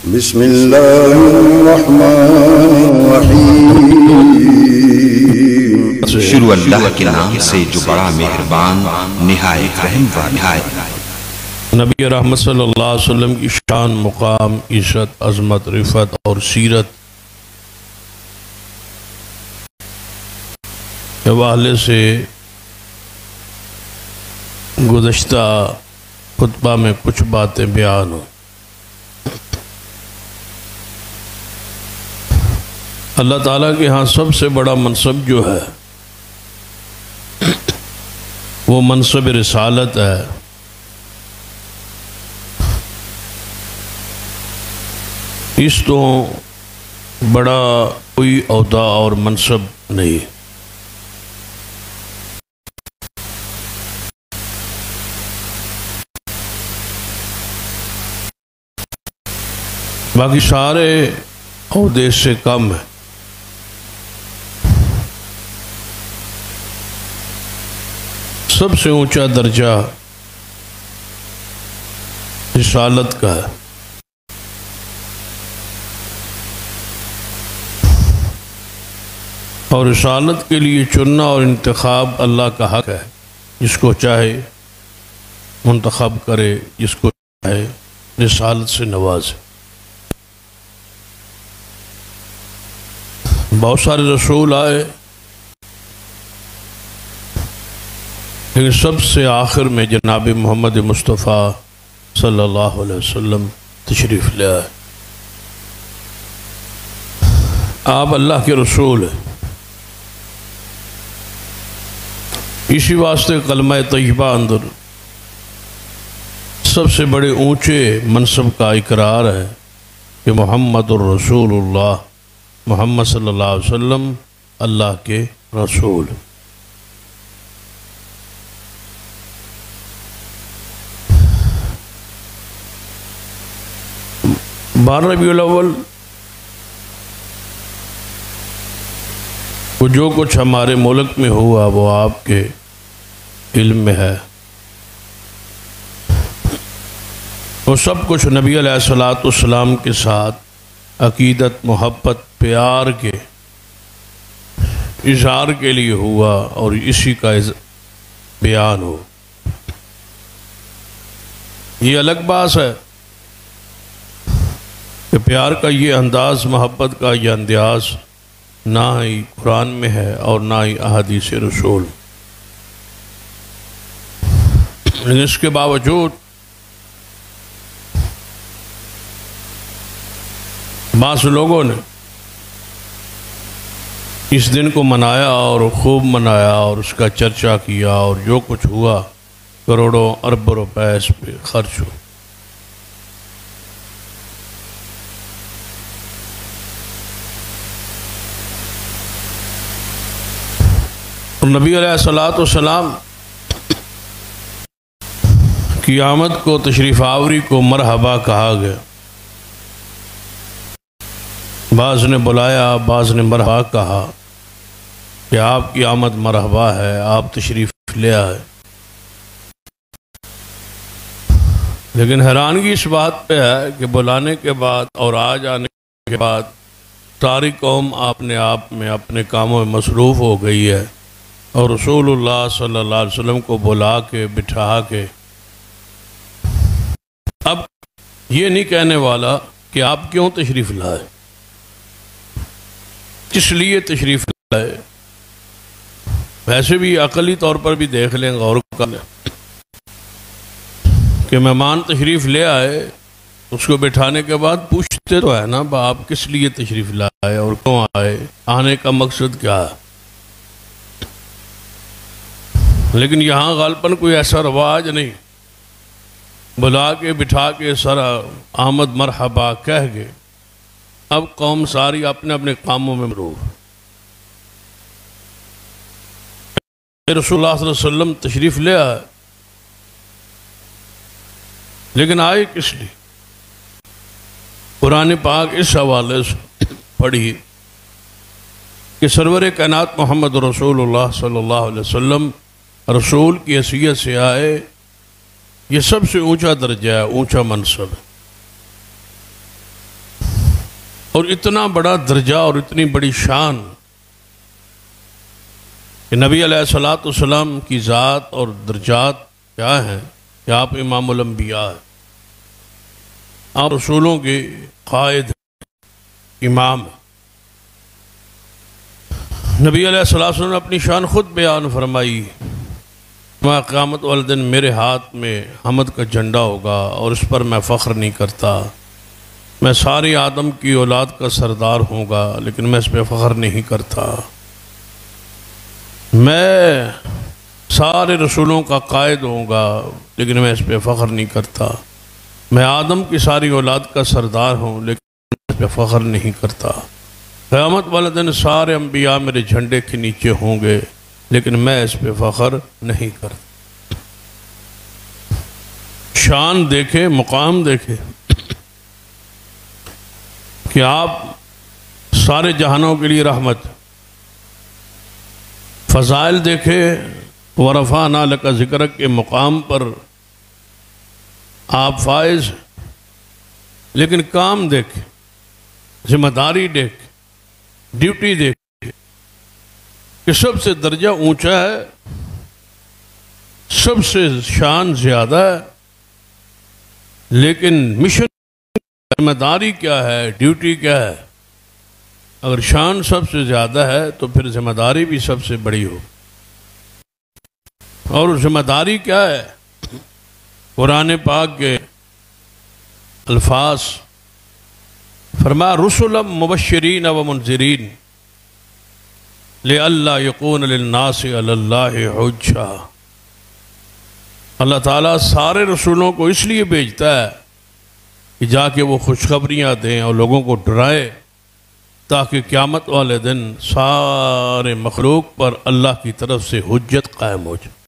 بسم اللہ الرحمن الرحیم۔ شروع اللہ کے نام سے جو بڑا مہربان نہایت رحم والا ہے۔ نبی رحمت صلی اللہ علیہ وسلم کی شان، مقام، عزت، عظمت، رفعت اور سیرت کے حوالے سے گزشتہ خطبہ میں کچھ باتیں بیان ہوں۔ اللہ تعالیٰ کے ہاں سب سے بڑا منصب جو ہے وہ منصب رسالت ہے۔ اس تو بڑا کوئی عہدہ اور منصب نہیں۔ باقی سارے عہدے سے کم ہے۔ سب سے اونچا درجہ رسالت کا ہے۔ اور رسالت کے لیے چننا اور انتخاب اللہ کا حق ہے۔ جس کو چاہے منتخب کرے، جس کو چاہے رسالت سے نوازے۔ بہت سارے رسول آئے، لیکن سب سے آخر میں جناب محمد مصطفیٰ صلی اللہ علیہ وسلم تشریف لے آئے۔ آپ اللہ کے رسول ہیں۔ اسی واسطے کلمہ طیبہ اندر سب سے بڑے اونچے منصب کا اقرار ہے کہ محمد الرسول اللہ، محمد صلی اللہ علیہ وسلم اللہ کے رسول۔ بارہ ربیع الاول وہ جو کچھ ہمارے ملک میں ہوا وہ آپ کے علم میں ہے۔ وہ سب کچھ نبی علیہ السلام کے ساتھ عقیدت، محبت، پیار کے اظہار کے لیے ہوا، اور اسی کا بیان ہو۔ یہ الگ بات ہے کہ پیار کا یہ انداز، محبت کا یہ انداز نہ ہی قرآن میں ہے اور نہ ہی احادیث رسول۔ لیکن اس کے باوجود بعض لوگوں نے اس دن کو منایا اور خوب منایا اور اس کا چرچا کیا، اور جو کچھ ہوا کروڑوں اربوں روپے اس پہ خرچ ہو۔ نبی علیہ السلام کی آمد کو، تشریف آوری کو مرحبا کہا گیا۔ بعض نے بلایا، بعض نے مرحبا کہا کہ آپ کی آمد مرحبا ہے، آپ تشریف لے آئے۔ لیکن حیرانگی اس بات پہ ہے کہ بلانے کے بعد اور آ جانے کے بعد ساری قوم اپنے آپ میں اپنے کاموں میں مصروف ہو گئی ہے، اور رسول اللہ صلی اللہ علیہ وسلم کو بلا کے بٹھا کے اب یہ نہیں کہنے والا کہ آپ کیوں تشریف لائے، کس لیے تشریف لائے۔ ویسے بھی عقلی طور پر بھی دیکھ لیں، غور کر لیں کہ مہمان تشریف لے آئے، اس کو بٹھانے کے بعد پوچھتے تو ہے نا آپ کس لیے تشریف لائے اور کیوں آئے، آنے کا مقصد کیا ہے۔ لیکن یہاں غالباً کوئی ایسا رواج نہیں، بلا کے بٹھا کے سر آمد مرحبا کہہ گئے۔ اب قوم ساری اپنے اپنے کاموں میں مصروف۔ رسول اللہ صلی اللہ علیہ وسلم تشریف لے آئے، لیکن آئے کس لیے؟ قرآن پاک اس حوالے سے پڑھی کہ سرور کائنات محمد رسول اللہ صلی اللہ علیہ وسلم رسول کی حیثیت سے آئے۔ یہ سب سے اونچا درجہ ہے، اونچا منصب ہے۔ اور اتنا بڑا درجہ اور اتنی بڑی شان کہ نبی علیہ الصلوۃ والسلام کی ذات اور درجات کیا ہیں کہ آپ امام الانبیاء ہیں، آپ رسولوں کے قائد ہیں، امام ہیں۔ نبی علیہ الصلوۃ والسلام نے اپنی شان خود بیان فرمائی، میں قیامت والے دن میرے ہاتھ میں حمد کا جھنڈا ہوگا اور اس پر میں فخر نہیں کرتا، میں ساری آدم کی اولاد کا سردار ہوں گا لیکن میں اس پہ فخر نہیں کرتا، میں سارے رسولوں کا قائد ہوں گا لیکن میں اس پہ فخر نہیں کرتا، میں آدم کی ساری اولاد کا سردار ہوں لیکن اس پہ فخر نہیں کرتا، قیامت والے دن سارے انبیاء میرے جھنڈے کے نیچے ہوں گے لیکن میں اس پہ فخر نہیں کرتا۔ شان دیکھے، مقام دیکھے کہ آپ سارے جہانوں کے لیے رحمت، فضائل دیکھے، ورفعنا لک ذکرک کے مقام پر آپ فائز، لیکن کام دیکھے، ذمہ داری دیکھے، ڈیوٹی دیکھے کہ سب سے درجہ اونچا ہے، سب سے شان زیادہ ہے، لیکن مشن ذمہ داری کیا ہے، ڈیوٹی کیا ہے؟ اگر شان سب سے زیادہ ہے تو پھر ذمہ داری بھی سب سے بڑی ہو، اور ذمہ داری کیا ہے؟ قرآن پاک کے الفاظ فرمایا رسلا مبشرین و منذرین لئلا یکون للناس علی اللہ حجہ۔ اللہ تعالیٰ سارے رسولوں کو اس لیے بھیجتا ہے کہ جا کے وہ خوشخبریاں دیں اور لوگوں کو ڈرائے، تاکہ قیامت والے دن سارے مخلوق پر اللہ کی طرف سے حجت قائم ہو جائے۔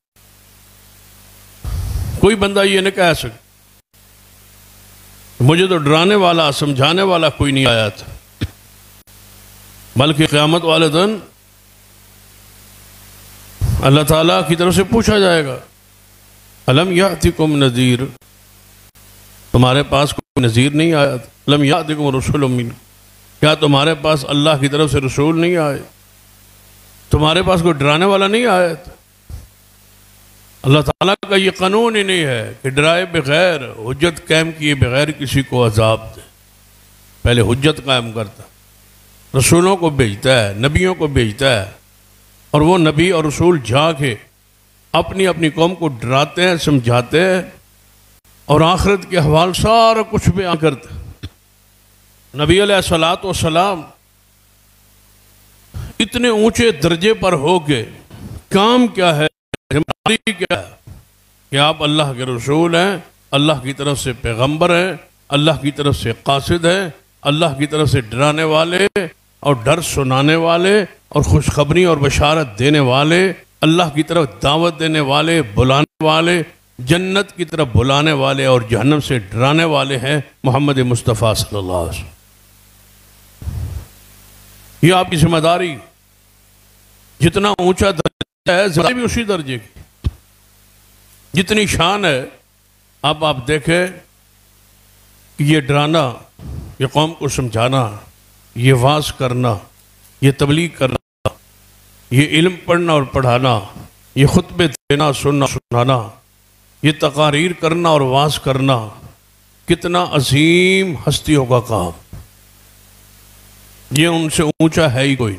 کوئی بندہ یہ نہیں کہہ سکتا مجھے تو ڈرانے والا، سمجھانے والا کوئی نہیں آیا تھا، بلکہ قیامت والے دن اللہ تعالیٰ کی طرف سے پوچھا جائے گا الم یاتکم نذیر، تمہارے پاس کوئی نذیر نہیں آیا تھا؟ الم یاتکم رسول منکم، کیا تمہارے پاس اللہ کی طرف سے رسول نہیں آئے؟ تمہارے پاس کوئی ڈرانے والا نہیں آیا تھا؟ اللہ تعالیٰ کا یہ قانون ہی نہیں ہے کہ ڈرائے بغیر، حجت قائم کیے بغیر کسی کو عذاب دے، پہلے حجت قائم کرتا، رسولوں کو بھیجتا ہے، نبیوں کو بھیجتا ہے، اور وہ نبی اور رسول جا کے اپنی اپنی قوم کو ڈراتے ہیں، سمجھاتے ہیں، اور آخرت کے حوال سارا کچھ بیان کرتے ہیں۔ نبی علیہ الصلوۃ والسلام اتنے اونچے درجے پر ہو کے کام کیا ہے، کیا ہے کہ آپ اللہ کے رسول ہیں، اللہ کی طرف سے پیغمبر ہیں، اللہ کی طرف سے قاصد ہیں، اللہ کی طرف سے ڈرانے والے اور ڈر سنانے والے اور خوشخبری اور بشارت دینے والے، اللہ کی طرف دعوت دینے والے، بلانے والے، جنت کی طرف بلانے والے اور جہنم سے ڈرانے والے ہیں محمد مصطفیٰ صلی اللہ علیہ وسلم۔ یہ آپ کی ذمہ داری، جتنا اونچا درجہ ہے ذمہ داری بھی اسی درجے کی، جتنی شان ہے۔ اب آپ دیکھیں کہ یہ ڈرانا، یہ قوم کو سمجھانا، یہ واعظ کرنا، یہ تبلیغ کرنا، یہ علم پڑھنا اور پڑھانا، یہ خطبے دینا، سننا سنانا، یہ تقاریر کرنا اور واعظ کرنا، کتنا عظیم ہستیوں کا کام، یہ ان سے اونچا ہے ہی کوئی،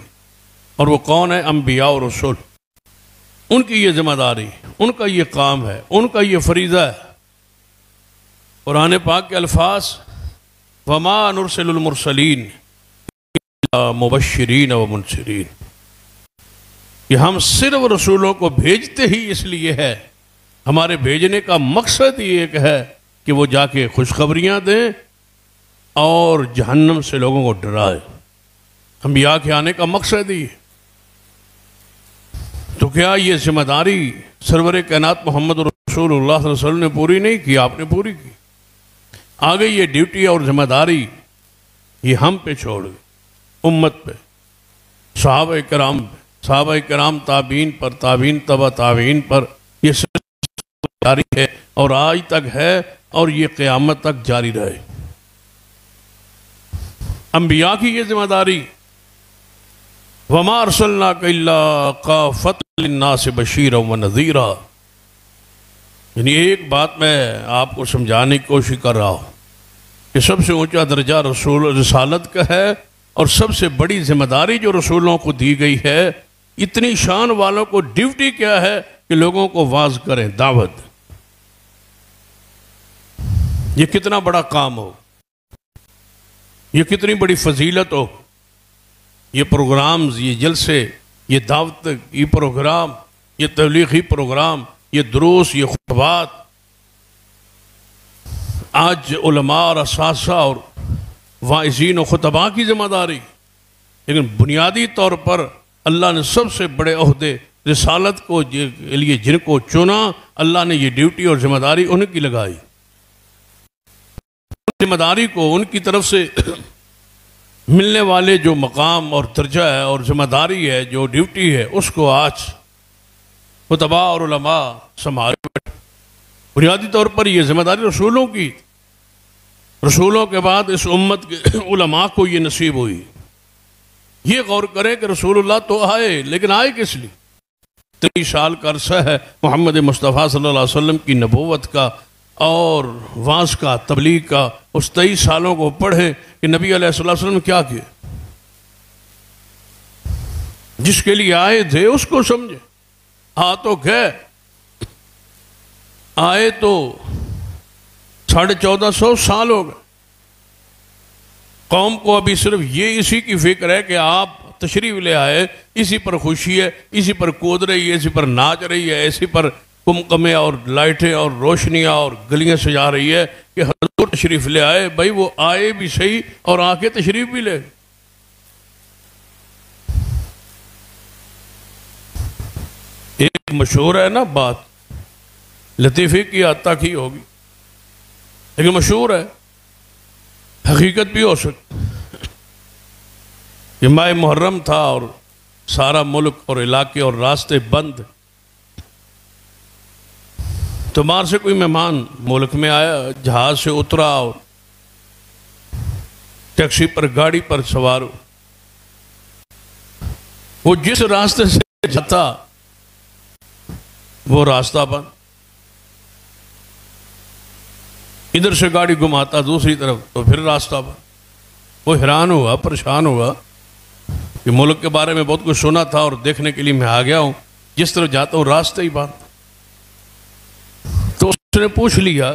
اور وہ کون ہے؟ انبیاء اور رسول۔ ان کی یہ ذمہ داری، ان کا یہ کام ہے، ان کا یہ فریضہ ہے۔ قرآن پاک کے الفاظ وَمَا نُرْسِلُ الْمُرْسَلِينَ إِلَّا مُبَشِّرِينَ وَمُنْذِرِينَ، کہ ہم صرف رسولوں کو بھیجتے ہی اس لیے ہے، ہمارے بھیجنے کا مقصد یہ ایک ہے کہ وہ جا کے خوشخبریاں دیں اور جہنم سے لوگوں کو ڈرائے۔ انبیاء کے آنے کا مقصد ہی ہے۔ تو کیا یہ ذمہ داری سرور کائنات محمد رسول اللہ صلی اللہ علیہ وسلم نے پوری نہیں کی؟ آپ نے پوری کی۔ آگے یہ ڈیوٹی اور ذمہ داری یہ ہم پہ چھوڑ گئے، امت پہ، صحابہ کرام پہ، صحابہ کرام تابعین پر، تابعین تبع تابعین پر، یہ جاری ہے اور آج تک ہے اور یہ قیامت تک جاری رہے۔ انبیاء کی یہ ذمہ داری، وَمَا أَرْسَلْنَاكَ إِلَّا كَافَّةً لِلنَّاسِ بَشِيرًا وَنَذِيرًا. یعنی ایک بات میں آپ کو سمجھانے کی کوشش کر رہا ہوں کہ سب سے اونچا درجہ رسول رسالت کا ہے، اور سب سے بڑی ذمہ داری جو رسولوں کو دی گئی ہے، اتنی شان والوں کو ڈیوٹی کیا ہے کہ لوگوں کو واعظ کریں، دعوت. یہ کتنا بڑا کام ہو، یہ کتنی بڑی فضیلت ہو. یہ پروگرامز، یہ جلسے، یہ دعوت، یہ پروگرام، یہ تبلیغی پروگرام، یہ دروس، یہ خطبات، آج علماء اور اساتذہ اور واعظین و خطباء کی ذمہ داری. لیکن بنیادی طور پر اللہ نے سب سے بڑے عہدے رسالت کو لیے جن کو چنا، اللہ نے یہ ڈیوٹی اور ذمہ داری ان کی لگائی. ذمہ داری کو ان کی طرف سے ملنے والے جو مقام اور درجہ ہے اور ذمہ داری ہے، جو ڈیوٹی ہے، اس کو آج خطباء اور علماء سنبھالے. بنیادی طور پر یہ ذمہ داری رسولوں کی، رسولوں کے بعد اس امت کے علماء کو یہ نصیب ہوئی. یہ غور کریں کہ رسول اللہ تو آئے، لیکن آئے کس لیے؟ 23 سال کا عرصہ ہے محمد مصطفیٰ صلی اللہ علیہ وسلم کی نبوت کا اور وعظ کا، تبلیغ کا. اس 23 سالوں کو پڑھیں کہ نبی علیہ السلام کیا کیا. جس کے لیے آئے تھے اس کو سمجھے. تو گئے، آئے تو 1450 سال ہو گئے. قوم کو ابھی صرف یہ اسی کی فکر ہے کہ آپ تشریف لے آئے، اسی پر خوشی ہے، اسی پر کود رہی ہے، اسی پر ناچ رہی ہے، اسی پر کمکمے اور لائٹیں اور روشنیاں اور گلیاں سجا رہی ہے کہ حضور تشریف لے آئے. بھائی وہ آئے بھی صحیح اور آ کے تشریف بھی لے. ایک مشہور ہے نا بات، لطیفے کی حد تک ہی ہوگی لیکن مشہور ہے، حقیقت بھی ہو سکتی. یہ ماہ محرم تھا اور سارا ملک اور علاقے اور راستے بند. تو باہر سے کوئی مہمان ملک میں آیا، جہاز سے اترا اور ٹیکسی پر، گاڑی پر سوار ہو. وہ جس راستے سے جاتا وہ راستہ بند. ادھر سے گاڑی گھماتا دوسری طرف تو پھر راستہ بند. وہ حیران ہوا، پریشان ہوا کہ ملک کے بارے میں بہت کچھ سنا تھا اور دیکھنے کے لیے میں آ گیا ہوں، جس طرف جاتا ہوں راستے ہی بند. تو اس نے پوچھ لیا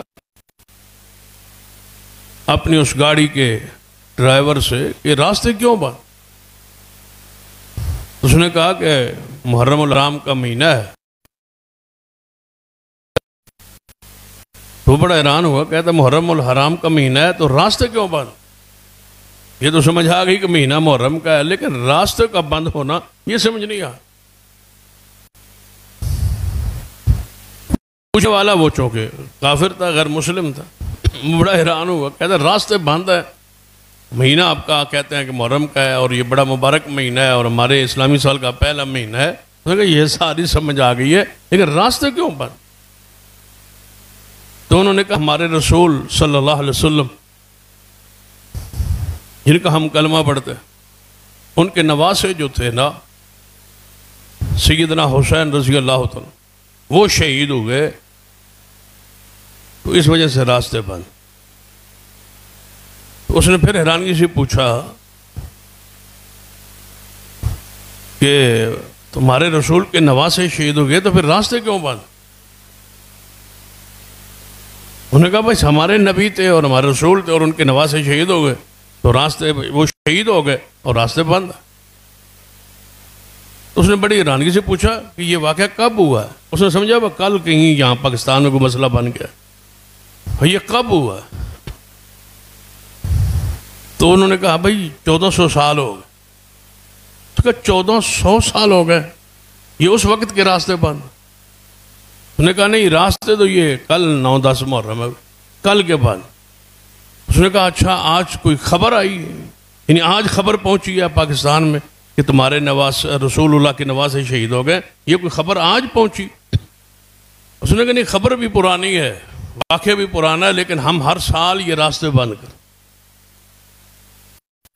اپنی اس گاڑی کے ڈرائیور سے کہ راستے کیوں بند؟ اس نے کہا کہ محرم الحرام کا مہینہ ہے. وہ بڑا حیران ہوا، کہتا محرم الحرام کا مہینہ ہے تو راستے کیوں بند؟ یہ تو سمجھ آ گئی کہ مہینہ محرم کا ہے، لیکن راستے کا بند ہونا یہ سمجھ نہیں آ. پوچھنے والا وہ چونکہ کافر تھا، غیر مسلم تھا، بڑا حیران ہوا، کہتا راستے بند ہے، مہینہ آپ کا کہتے ہیں کہ محرم کا ہے اور یہ بڑا مبارک مہینہ ہے اور ہمارے اسلامی سال کا پہلا مہینہ ہے. یہ ساری سمجھ آ گئی ہے لیکن راستے کیوں بند؟ تو انہوں نے کہا ہمارے رسول صلی اللہ علیہ وسلم جن کا ہم کلمہ پڑھتے ان کے نواسے جو تھے نا، سیدنا حسین رضی اللہ تعالیٰ، وہ شہید ہو گئے، تو اس وجہ سے راستے بند. تو اس نے پھر حیرانگی سے پوچھا کہ تمہارے رسول کے نواسے شہید ہو گئے تو پھر راستے کیوں بند؟ انہوں نے کہا بھائی ہمارے نبی تھے اور ہمارے رسول تھے اور ان کے نواسے شہید ہو گئے تو راستے، وہ شہید ہو گئے اور راستے بند. اس نے بڑی حیرانگی سے پوچھا کہ یہ واقعہ کب ہوا ہے؟ اس نے سمجھا وہ کل کہیں یہاں پاکستان میں کوئی مسئلہ بن گیا، یہ کب ہوا ہے؟ تو انہوں نے کہا بھائی 1400 سال ہو گئے. تو کہا 1400 سال ہو گئے، یہ اس وقت کے راستے بند؟ اس نے کہا نہیں، راستے تو یہ کل 9-10 محرم ہے، کل کے بعد. اس نے کہا اچھا آج کوئی خبر آئی ہے، یعنی آج خبر پہنچی ہے پاکستان میں کہ تمہارے رسول اللہ کے نواسے شہید ہو گئے، یہ کوئی خبر آج پہنچی؟ اس نے کہا نہیں، خبر بھی پرانی ہے، واقعہ بھی پرانا ہے، لیکن ہم ہر سال یہ راستے بند کر.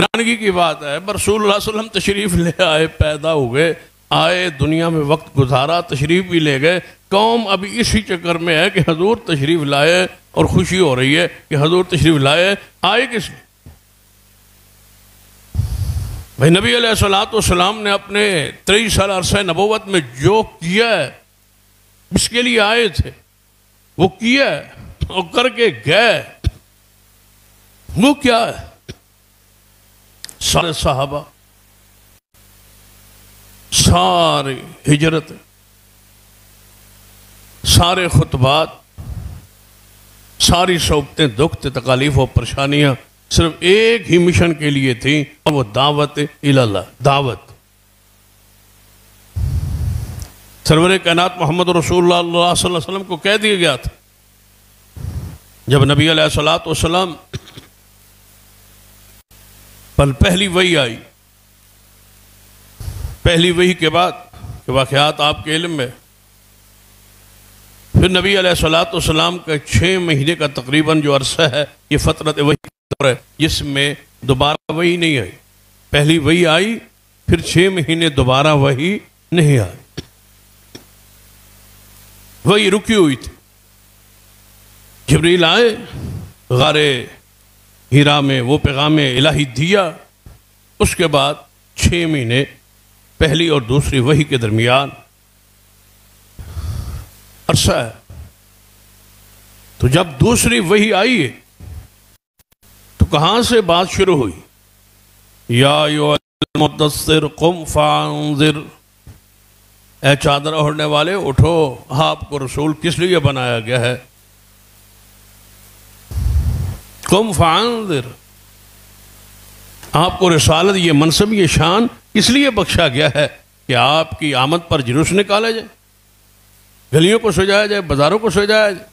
حیرانگی کی بات ہے، رسول اللہ صلی اللہ علیہ وسلم تشریف لے آئے، پیدا ہوئے، آئے دنیا میں، وقت گزارا، تشریف بھی لے گئے، قوم ابھی اسی چکر میں ہے کہ حضور تشریف لائے اور خوشی ہو رہی ہے کہ حضور تشریف لائے، آئے کس لیے؟ بھائی نبی علیہ الصلوۃ والسلام نے اپنے 23 سال عرصہ نبوت میں جو کیا ہے اس کے لیے آئے تھے، وہ کیا ہے اور کر کے گئے، وہ کیا ہے؟ سارے صحابہ، ساری ہجرت، سارے خطبات، ساری صحبتیں، دکھ تکالیف و پریشانیاں صرف ایک ہی مشن کے لیے تھیں، اور وہ دعوت اللہ، دعوت۔ سرور کائنات محمد رسول اللہ صلی اللہ علیہ وسلم کو کہہ دیا گیا تھا، جب نبی علیہ الصلوۃ والسلام پر پہلی وحی آئی، پہلی وحی کے بعد کہ واقعات آپ کے علم میں، پھر نبی علیہ الصلوۃ والسلام کا 6 مہینے کا تقریباً جو عرصہ ہے، یہ فترت وحی کا دور ہے، جس میں دوبارہ وحی نہیں آئی۔ پہلی وحی آئی، پھر 6 مہینے دوبارہ وحی نہیں آئی، وحی رکی ہوئی تھی۔ جبریل آئے، غار ہیرا میں وہ پیغام الہی دیا، اس کے بعد 6 مہینے پہلی اور دوسری وحی کے درمیان عرصہ ہے۔ تو جب دوسری وحی آئی ہے تو کہاں سے بات شروع ہوئی؟ یا ایھا المدثر قم فانذر، اے چادر اوڑھنے والے اٹھو، آپ کو رسول کس لیے بنایا گیا ہے؟ قم فانذر، آپ کو رسالت، یہ منصب، یہ شان اس لیے بخشا گیا ہے کہ آپ کی آمد پر جلوس نکالا جائے، گلیوں کو سجایا جائے، بازاروں کو سجایا جائے،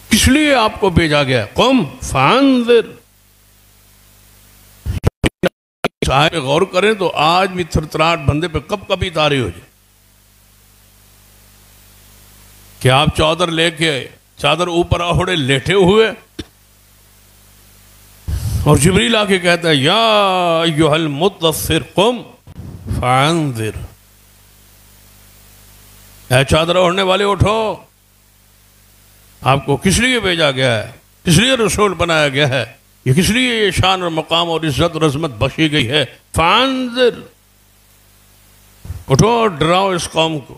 کس لیے آپ کو بھیجا گیا ہے؟ قم فانذر۔ آئے غور کریں تو آج بھی تھرتھراہٹ بندے پہ کب کبھی طاری ہو جائے کہ آپ چادر لے کے، چادر اوپر اوڑھے لیٹے ہوئے، اور جبریل آ کے کہتا ہے یا ایھا المدثر قم فانذر، اے چادر اوڑھنے والے اٹھو، آپ کو کس لیے بھیجا گیا ہے، کس لیے رسول بنایا گیا ہے، یہ کس لیے یہ شان اور مقام اور عزت اور عظمت بخشی گئی ہے؟ فانذر، اٹھو اور ڈراؤ اس قوم کو،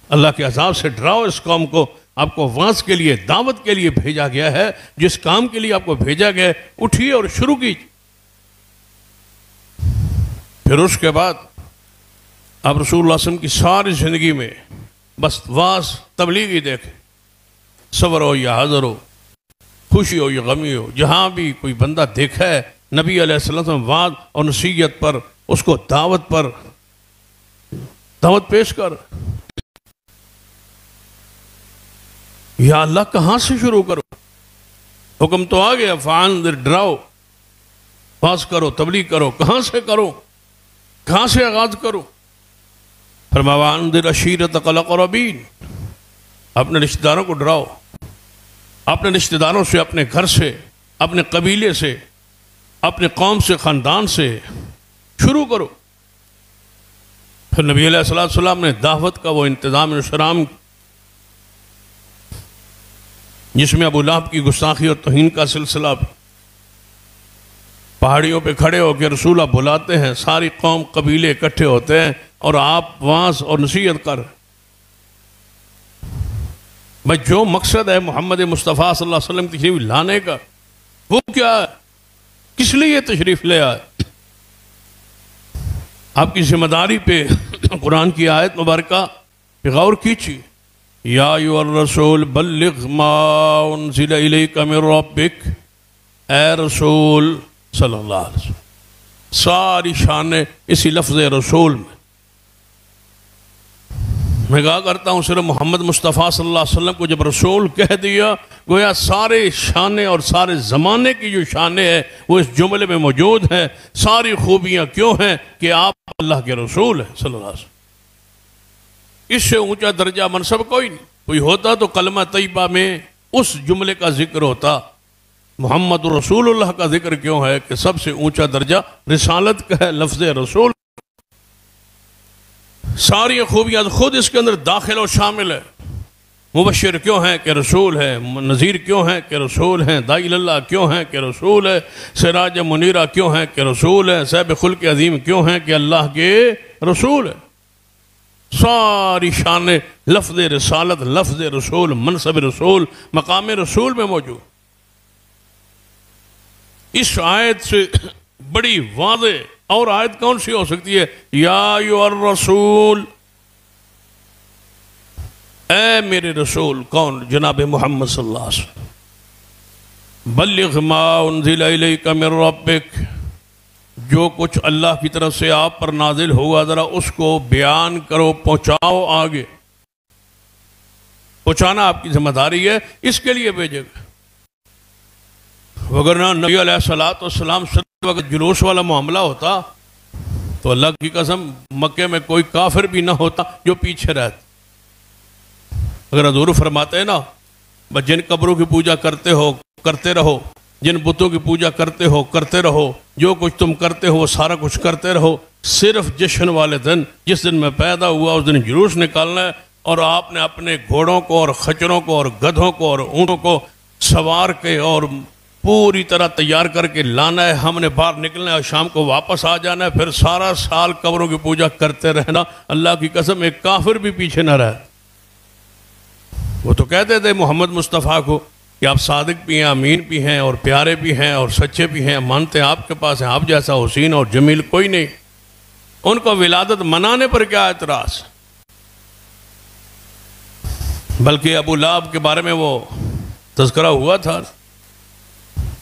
اللہ کے عذاب سے ڈراؤ اس قوم کو۔ آپ کو واعظ کے لیے، دعوت کے لیے بھیجا گیا ہے، جس کام کے لیے آپ کو بھیجا گیا ہے، اٹھیے اور شروع کیجیے۔ پھر اس کے بعد آپ رسول اللہ صلی اللہ علیہ وسلم کی ساری زندگی میں بس واعظ، تبلیغ ہی دیکھیں، صبر ہو یا حضر ہو، خوشی ہو یا غمی ہو، جہاں بھی کوئی بندہ دیکھا ہے نبی علیہ السلام واعظ اور نصیحت پر، اس کو دعوت پر، دعوت پیش کر۔ یا اللہ کہاں سے شروع کرو؟ حکم تو آ گیا، فانذر، ڈراؤ، واعظ کرو، تبلیغ کرو، کہاں سے کرو، کہاں سے آغاز کرو؟ فرمایا وانذر عشیرتک الاقربین، اپنے رشتہ داروں کو ڈراؤ، اپنے رشتہ داروں سے، اپنے گھر سے، اپنے قبیلے سے، اپنے قوم سے، خاندان سے شروع کرو۔ پھر نبی علیہ السلام نے دعوت کا وہ انتظام انشرام، جس میں ابو لہب کی گستاخی اور توہین کا سلسلہ، پہاڑیوں پہ کھڑے ہو کے رسول اللہ بلاتے ہیں، ساری قوم قبیلے اکٹھے ہوتے ہیں، اور آپ واعظ اور نصیحت کر۔ بھائی جو مقصد ہے محمد مصطفیٰ صلی اللہ علیہ وسلم تشریف لانے کا، وہ کیا ہے؟ کس لیے تشریف لے آئے؟ آپ کی ذمہ داری پہ قرآن کی آیت مبارکہ پہ غور کیجیے، یا ایھا الرسول بلغ ما انزل الیک من ربک، اے رسول صلی اللہ علیہ وسلم، ساری شانیں اسی لفظ رسول میں کہا کرتا ہوں، صرف محمد مصطفیٰ صلی اللہ علیہ وسلم کو جب رسول کہہ دیا، گویا سارے شانیں اور سارے زمانے کی جو شانیں ہیں وہ اس جملے میں موجود ہیں۔ ساری خوبیاں کیوں ہیں؟ کہ آپ اللہ کے رسول ہیں صلی اللہ علیہ وسلم۔ اس سے اونچا درجہ منصب کوئی نہیں، کوئی ہوتا تو کلمہ طیبہ میں اس جملے کا ذکر ہوتا محمد رسول اللہ کا ذکر کیوں ہے کہ سب سے اونچا درجہ رسالت کا ہے، لفظ رسول ساری خوبیاں خود اس کے اندر داخل اور شامل ہے۔ مبشر کیوں ہیں کہ رسول ہے، نذیر کیوں ہیں کہ رسول ہیں، داعی اللہ کیوں ہیں کہ رسول ہے، سراج منیرہ کیوں ہیں کہ رسول ہے، صاحب خلق عظیم کیوں ہیں کہ اللہ کے رسول ہے۔ ساری شان لفظ رسالت، لفظ رسول، منصب رسول، مقام رسول میں موجود۔ اس آیت سے بڑی واضح اور آیت کون سی ہو سکتی ہے؟ یا ایھا الرسول، اے میرے رسول، کون؟ جناب محمد صلی اللہ علیہ وسلم، بلغ ما انزل الیک من ربک، جو کچھ اللہ کی طرف سے آپ پر نازل ہوا ذرا اس کو بیان کرو، پہنچاؤ آگے۔ پہنچانا آپ کی ذمہ داری ہے، اس کے لیے بھیجے گا۔ وگرنہ نبی علیہ السلام وقت جلوس والا معاملہ ہوتا تو اللہ کی قسم مکے میں کوئی کافر بھی نہ ہوتا جو پیچھے رہتا۔ اگر حضور فرماتے ہیں نا، بس جن قبروں کی پوجا کرتے ہو کرتے رہو، جن بتوں کی پوجا کرتے ہو کرتے رہو، جو کچھ تم کرتے ہو وہ سارا کچھ کرتے رہو، صرف جشن والے دن جس دن میں پیدا ہوا اس دن جلوس نکالنا ہے، اور آپ نے اپنے گھوڑوں کو اور خچروں کو اور گدھوں کو اور اونٹوں کو سوار کے اور پوری طرح تیار کر کے لانا ہے، ہم نے باہر نکلنا ہے اور شام کو واپس آ جانا ہے، پھر سارا سال قبروں کی پوجا کرتے رہنا۔ اللہ کی قسم ایک کافر بھی پیچھے نہ رہے۔ وہ تو کہتے تھے محمد مصطفیٰ کو کہ آپ صادق بھی ہیں، امین بھی ہیں، اور پیارے بھی ہیں، اور سچے بھی ہیں، مانتے ہیں آپ کے پاس ہیں، آپ جیسا حسین اور جمیل کوئی نہیں۔ ان کو ولادت منانے پر کیا اعتراض؟ بلکہ ابو لہب کے بارے میں وہ تذکرہ ہوا تھا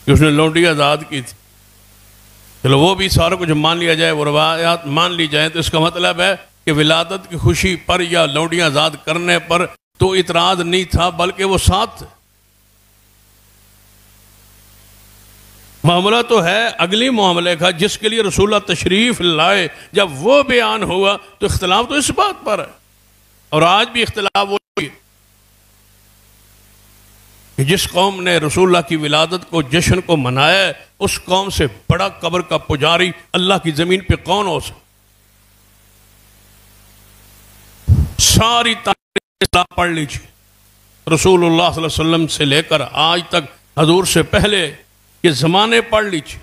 کہ اس نے لونڈی آزاد کی تھی۔ چلو وہ بھی سارا کچھ مان لیا جائے، وہ روایات مان لی جائیں، تو اس کا مطلب ہے کہ ولادت کی خوشی پر یا لونڈیاں آزاد کرنے پر تو اعتراض نہیں تھا، بلکہ وہ ساتھ تھے۔ معاملہ تو ہے اگلی معاملے کا جس کے لیے رسول اللہ تشریف لائے، جب وہ بیان ہوا تو اختلاف تو اس بات پر ہے، اور آج بھی اختلاف وہی ہے کہ جس قوم نے رسول اللہ کی ولادت کو، جشن کو منایا ہے، اس قوم سے بڑا قبر کا پجاری اللہ کی زمین پہ کون ہو سکتا؟ ساری تاریخ اسلام پڑھ لیجیے، رسول اللہ صلی اللہ علیہ وسلم سے لے کر آج تک، حضور سے پہلے یہ زمانے پڑھ لیجیے،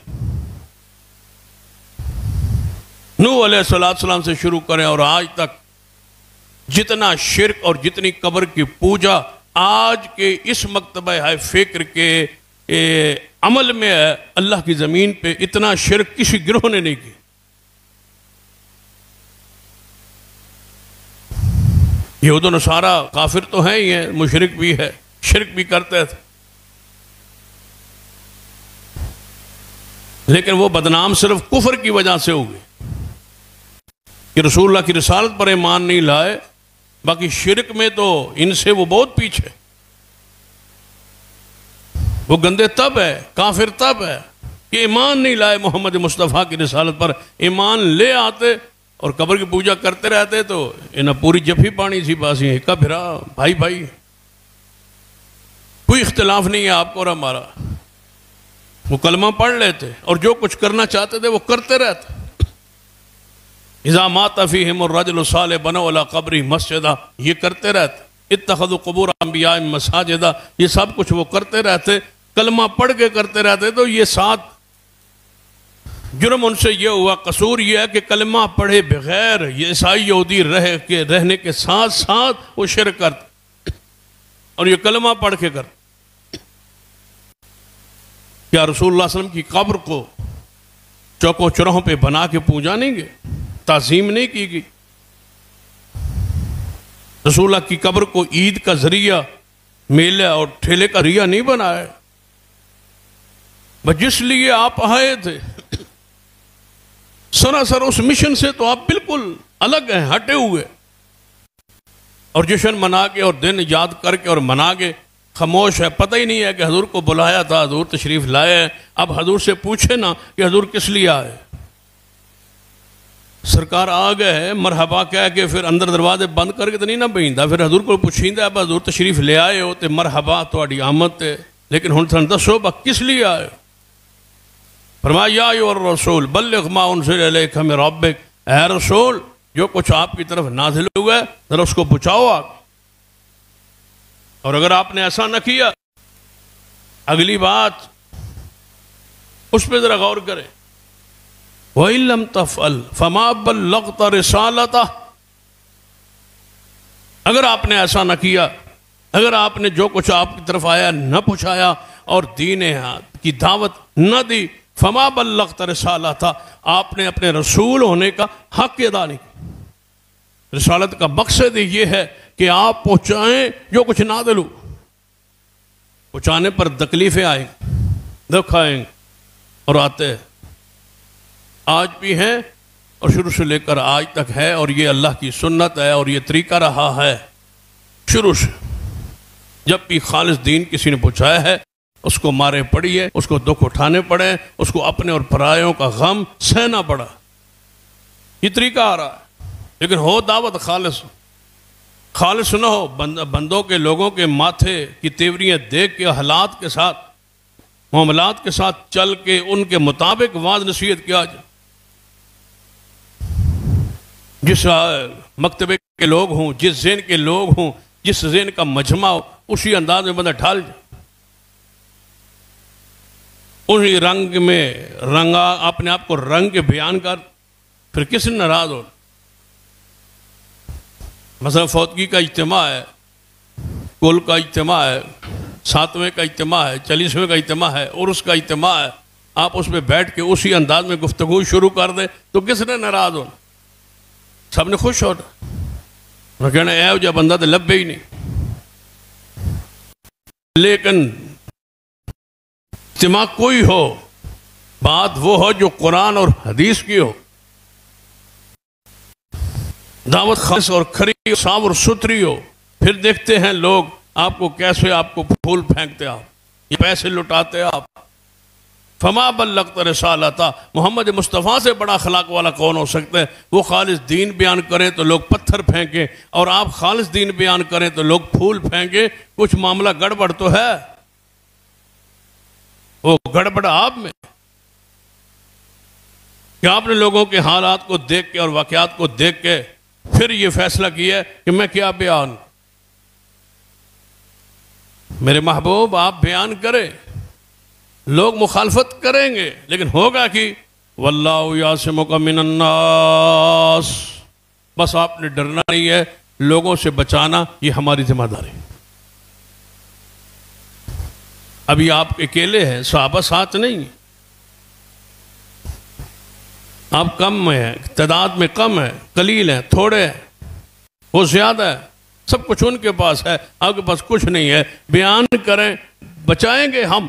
نوح علیہ السلام سے شروع کریں اور آج تک جتنا شرک اور جتنی قبر کی پوجا آج کے اس مکتبہ ہے فکر کے عمل میں ہے، اللہ کی زمین پہ اتنا شرک کسی گروہ نے نہیں کیا۔ یہود و نصارہ کافر تو ہیں ہی ہیں، مشرک بھی ہے، شرک بھی کرتے تھے، لیکن وہ بدنام صرف کفر کی وجہ سے ہوئے کہ رسول اللہ کی رسالت پر ایمان نہیں لائے، باقی شرک میں تو ان سے وہ بہت پیچھے۔ وہ گندے تب ہے، کافر تب ہے کہ ایمان نہیں لائے محمد مصطفیٰ کی رسالت پر، ایمان لے آتے اور قبر کی پوجا کرتے رہتے تو انہیں پوری جفی پانی سی باسی ہکا پھرا، بھائی بھائی کوئی اختلاف نہیں ہے آپ کو اور ہمارا۔ وہ کلمہ پڑھ لیتے اور جو کچھ کرنا چاہتے تھے وہ کرتے رہتے۔ اذا مات فیہم الرجل الصالح بنوا علی قبرہ مسجدا، یہ کرتے رہتے۔ اتخذوا قبور انبیاء مساجدا، یہ سب کچھ وہ کرتے رہتے، کلمہ پڑھ کے کرتے رہتے۔ تو یہ ساتھ جرم ان سے یہ ہوا، قصور یہ ہے کہ کلمہ پڑھے بغیر یہ عیسائی یہودی رہنے کے ساتھ ساتھ وہ شرک کرتے، اور یہ کلمہ پڑھ کے کرتے۔ کیا رسول اللہ صلی اللہ علیہ وسلم کی قبر کو چوکوں چوراہوں پہ بنا کے پوجا نہیں گئے، تعظیم نہیں کی گئی؟ رسول اللہ کی قبر کو عید کا ذریعہ، میلہ اور ٹھیلے کا ذریعہ نہیں بنایا، بس جس لیے آپ آئے تھے سراسر اس مشن سے تو آپ بالکل الگ ہیں، ہٹے ہوئے، اور جشن منا کے اور دن یاد کر کے اور منا کے خاموش ہے۔ پتہ ہی نہیں ہے کہ حضور کو بلایا تھا، حضور تشریف لائے۔ اب حضور سے پوچھے نا کہ حضور کس لیے آئے، سرکار آ گئے مرحبا کہہ کے پھر اندر دروازے بند کر کے تو نہیں نہ بہندا، پھر حضور کو پوچھیندا اب حضور تشریف لے آئے ہو تے مرحبا تہاڈی آمد تے لیکن ہن تھن دسو با کس لیے آئے؟ فرمایا یا ایھا الرسول بلغ ما انزل الیک من ربک، اے رسول جو کچھ آپ کی طرف نازل ہوا ہے ذرا اس کو پہنچاؤ آپ. اور اگر آپ نے ایسا نہ کیا، اگلی بات اس پہ ذرا غور کریں. وَإِن لَّمْ تَفْعَلْ فَمَا بَلَّغْتَ رِسَالَتَهُ، اگر آپ نے ایسا نہ کیا، اگر آپ نے جو کچھ آپ کی طرف آیا نہ پہنچایا اور دین کی دعوت نہ دی، فما بلغت رسالتہ، آپ نے اپنے رسول ہونے کا حق ادا نہیں کیا. رسالت کا مقصد یہ ہے کہ آپ پہنچائیں جو کچھ نازل ہو. پہنچانے پر تکلیفیں آئیں، دکھ آئیں اور آتے ہیں، آج بھی ہیں اور شروع سے لے کر آج تک ہے، اور یہ اللہ کی سنت ہے اور یہ طریقہ رہا ہے شروع سے. جب بھی خالص دین کسی نے پہنچایا ہے اس کو مارے پڑیے، اس کو دکھ اٹھانے پڑے، اس کو اپنے اور پرایوں کا غم سہنا پڑا. یہ طریقہ آ رہا ہے. لیکن ہو دعوت خالص، خالص نہ ہو، بندوں کے لوگوں کے ماتھے کی تیوریاں دیکھ کے حالات کے ساتھ معاملات کے ساتھ چل کے ان کے مطابق واعظ نصیحت کیا جائے. جس مکتبے کے لوگ ہوں، جس ذہن کے لوگ ہوں، جس ذہن کا مجمع ہو، اسی انداز میں بندہ ڈھال جائے، انہی رنگ میں رنگا اپنے آپ کو رنگ کے بیان کر، پھر کس نے ناراض ہو. مثلا فوتگی کا اجتماع ہے، کل کا اجتماع ہے، 7ویں کا اجتماع ہے، 40ویں کا اجتماع ہے، عرس کا اجتماع ہے، آپ اس میں بیٹھ کے اسی انداز میں گفتگو شروع کر دیں تو کس نے ناراض ہونا؟ سب نے خوش ہونا. انہوں نے کہنا اے جا بندہ تو لبے ہی نہیں. لیکن اجتماع کوئی ہو، بات وہ ہو جو قرآن اور حدیث کی ہو، دعوت خالص اور کھری صاف اور ستھری ہو، پھر دیکھتے ہیں لوگ آپ کو کیسے آپ کو پھول پھینکتے، آپ یہ پیسے لٹاتے آپ. فما بلغت رسالتہ، محمد مصطفیٰ سے بڑا اخلاق والا کون ہو سکتا ہے؟ وہ خالص دین بیان کریں تو لوگ پتھر پھینکیں، اور آپ خالص دین بیان کریں تو لوگ پھول پھینکیں. کچھ معاملہ گڑبڑ تو ہے. وہ گڑبڑ آپ میں کہ آپ نے لوگوں کے حالات کو دیکھ کے اور واقعات کو دیکھ کے پھر یہ فیصلہ کیا ہے کہ میں کیا بیان. میرے محبوب آپ بیان کریں، لوگ مخالفت کریں گے، لیکن ہوگا کہ واللہ یعصمک من الناس. بس آپ نے ڈرنا نہیں ہے، لوگوں سے بچانا یہ ہماری ذمہ داری. ابھی آپ اکیلے ہیں، صحابہ ساتھ نہیں، آپ کم ہیں، تعداد میں کم ہیں، قلیل ہیں، تھوڑے ہیں، وہ زیادہ ہے، سب کچھ ان کے پاس ہے، آپ کے پاس کچھ نہیں ہے. بیان کریں، بچائیں گے ہم.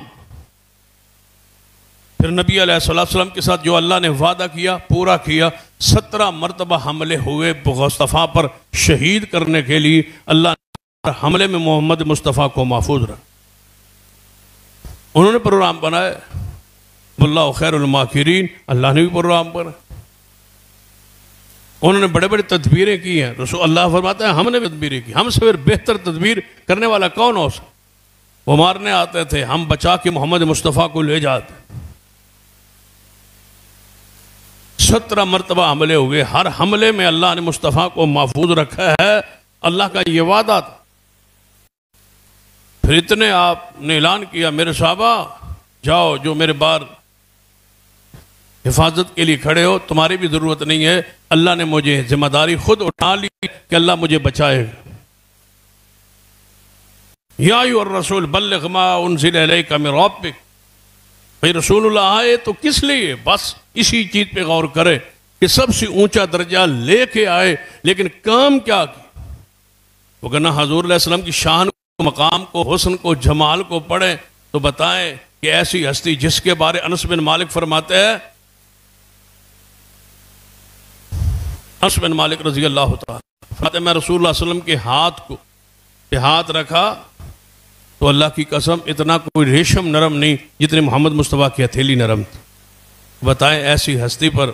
پھر نبی علیہ السلام کے ساتھ جو اللہ نے وعدہ کیا پورا کیا. 17 مرتبہ حملے ہوئے مصطفیٰ پر شہید کرنے کے لیے. اللہ نے حملے میں محمد مصطفیٰ کو محفوظ رکھا. انہوں نے پروگرام بنایا، واللہ خیر الماکرین، اللہ نے بھی پروگرام بنایا. انہوں نے بڑے بڑے تدبیریں کی ہیں. رسول اللہ فرماتا ہے ہم نے بھی تدبیریں کی. ہم سے پھر بہتر تدبیر کرنے والا کون ہو سکتا؟ وہ مارنے آتے تھے، ہم بچا کے محمد مصطفیٰ کو لے جاتے. 17 مرتبہ حملے ہوئے، ہر حملے میں اللہ نے مصطفیٰ کو محفوظ رکھا ہے. اللہ کا یہ وعدہ تھا. پھر اتنے آپ نے اعلان کیا میرے صحابہ جاؤ، جو میرے بار حفاظت کے لیے کھڑے ہو، تمہاری بھی ضرورت نہیں ہے. اللہ نے مجھے ذمہ داری خود اٹھا لی کہ اللہ مجھے بچائے. یا ایھا الرسول بلغ ما انزل الیک من ربک. بھئی رسول اللہ آئے تو کس لیے؟ بس اسی چیز پہ غور کرے کہ سب سے اونچا درجہ لے کے آئے، لیکن کام کیا کی؟ وہ کہنا حضور علیہ السلام کی شان کو، مقام کو، حسن کو، جمال کو پڑھیں تو بتائیں کہ ایسی ہستی جس کے بارے انس بن مالک فرماتے ہیں، انس بن مالک رضی اللہ تعالیٰ فرماتے ہیں میں رسول اللہ صلی اللہ علیہ وسلم کے ہاتھ کو پہ ہاتھ رکھا تو اللہ کی قسم اتنا کوئی ریشم نرم نہیں جتنے محمد مصطفیٰ کی ہتھیلی نرم تھی. بتائیں ایسی ہستی پر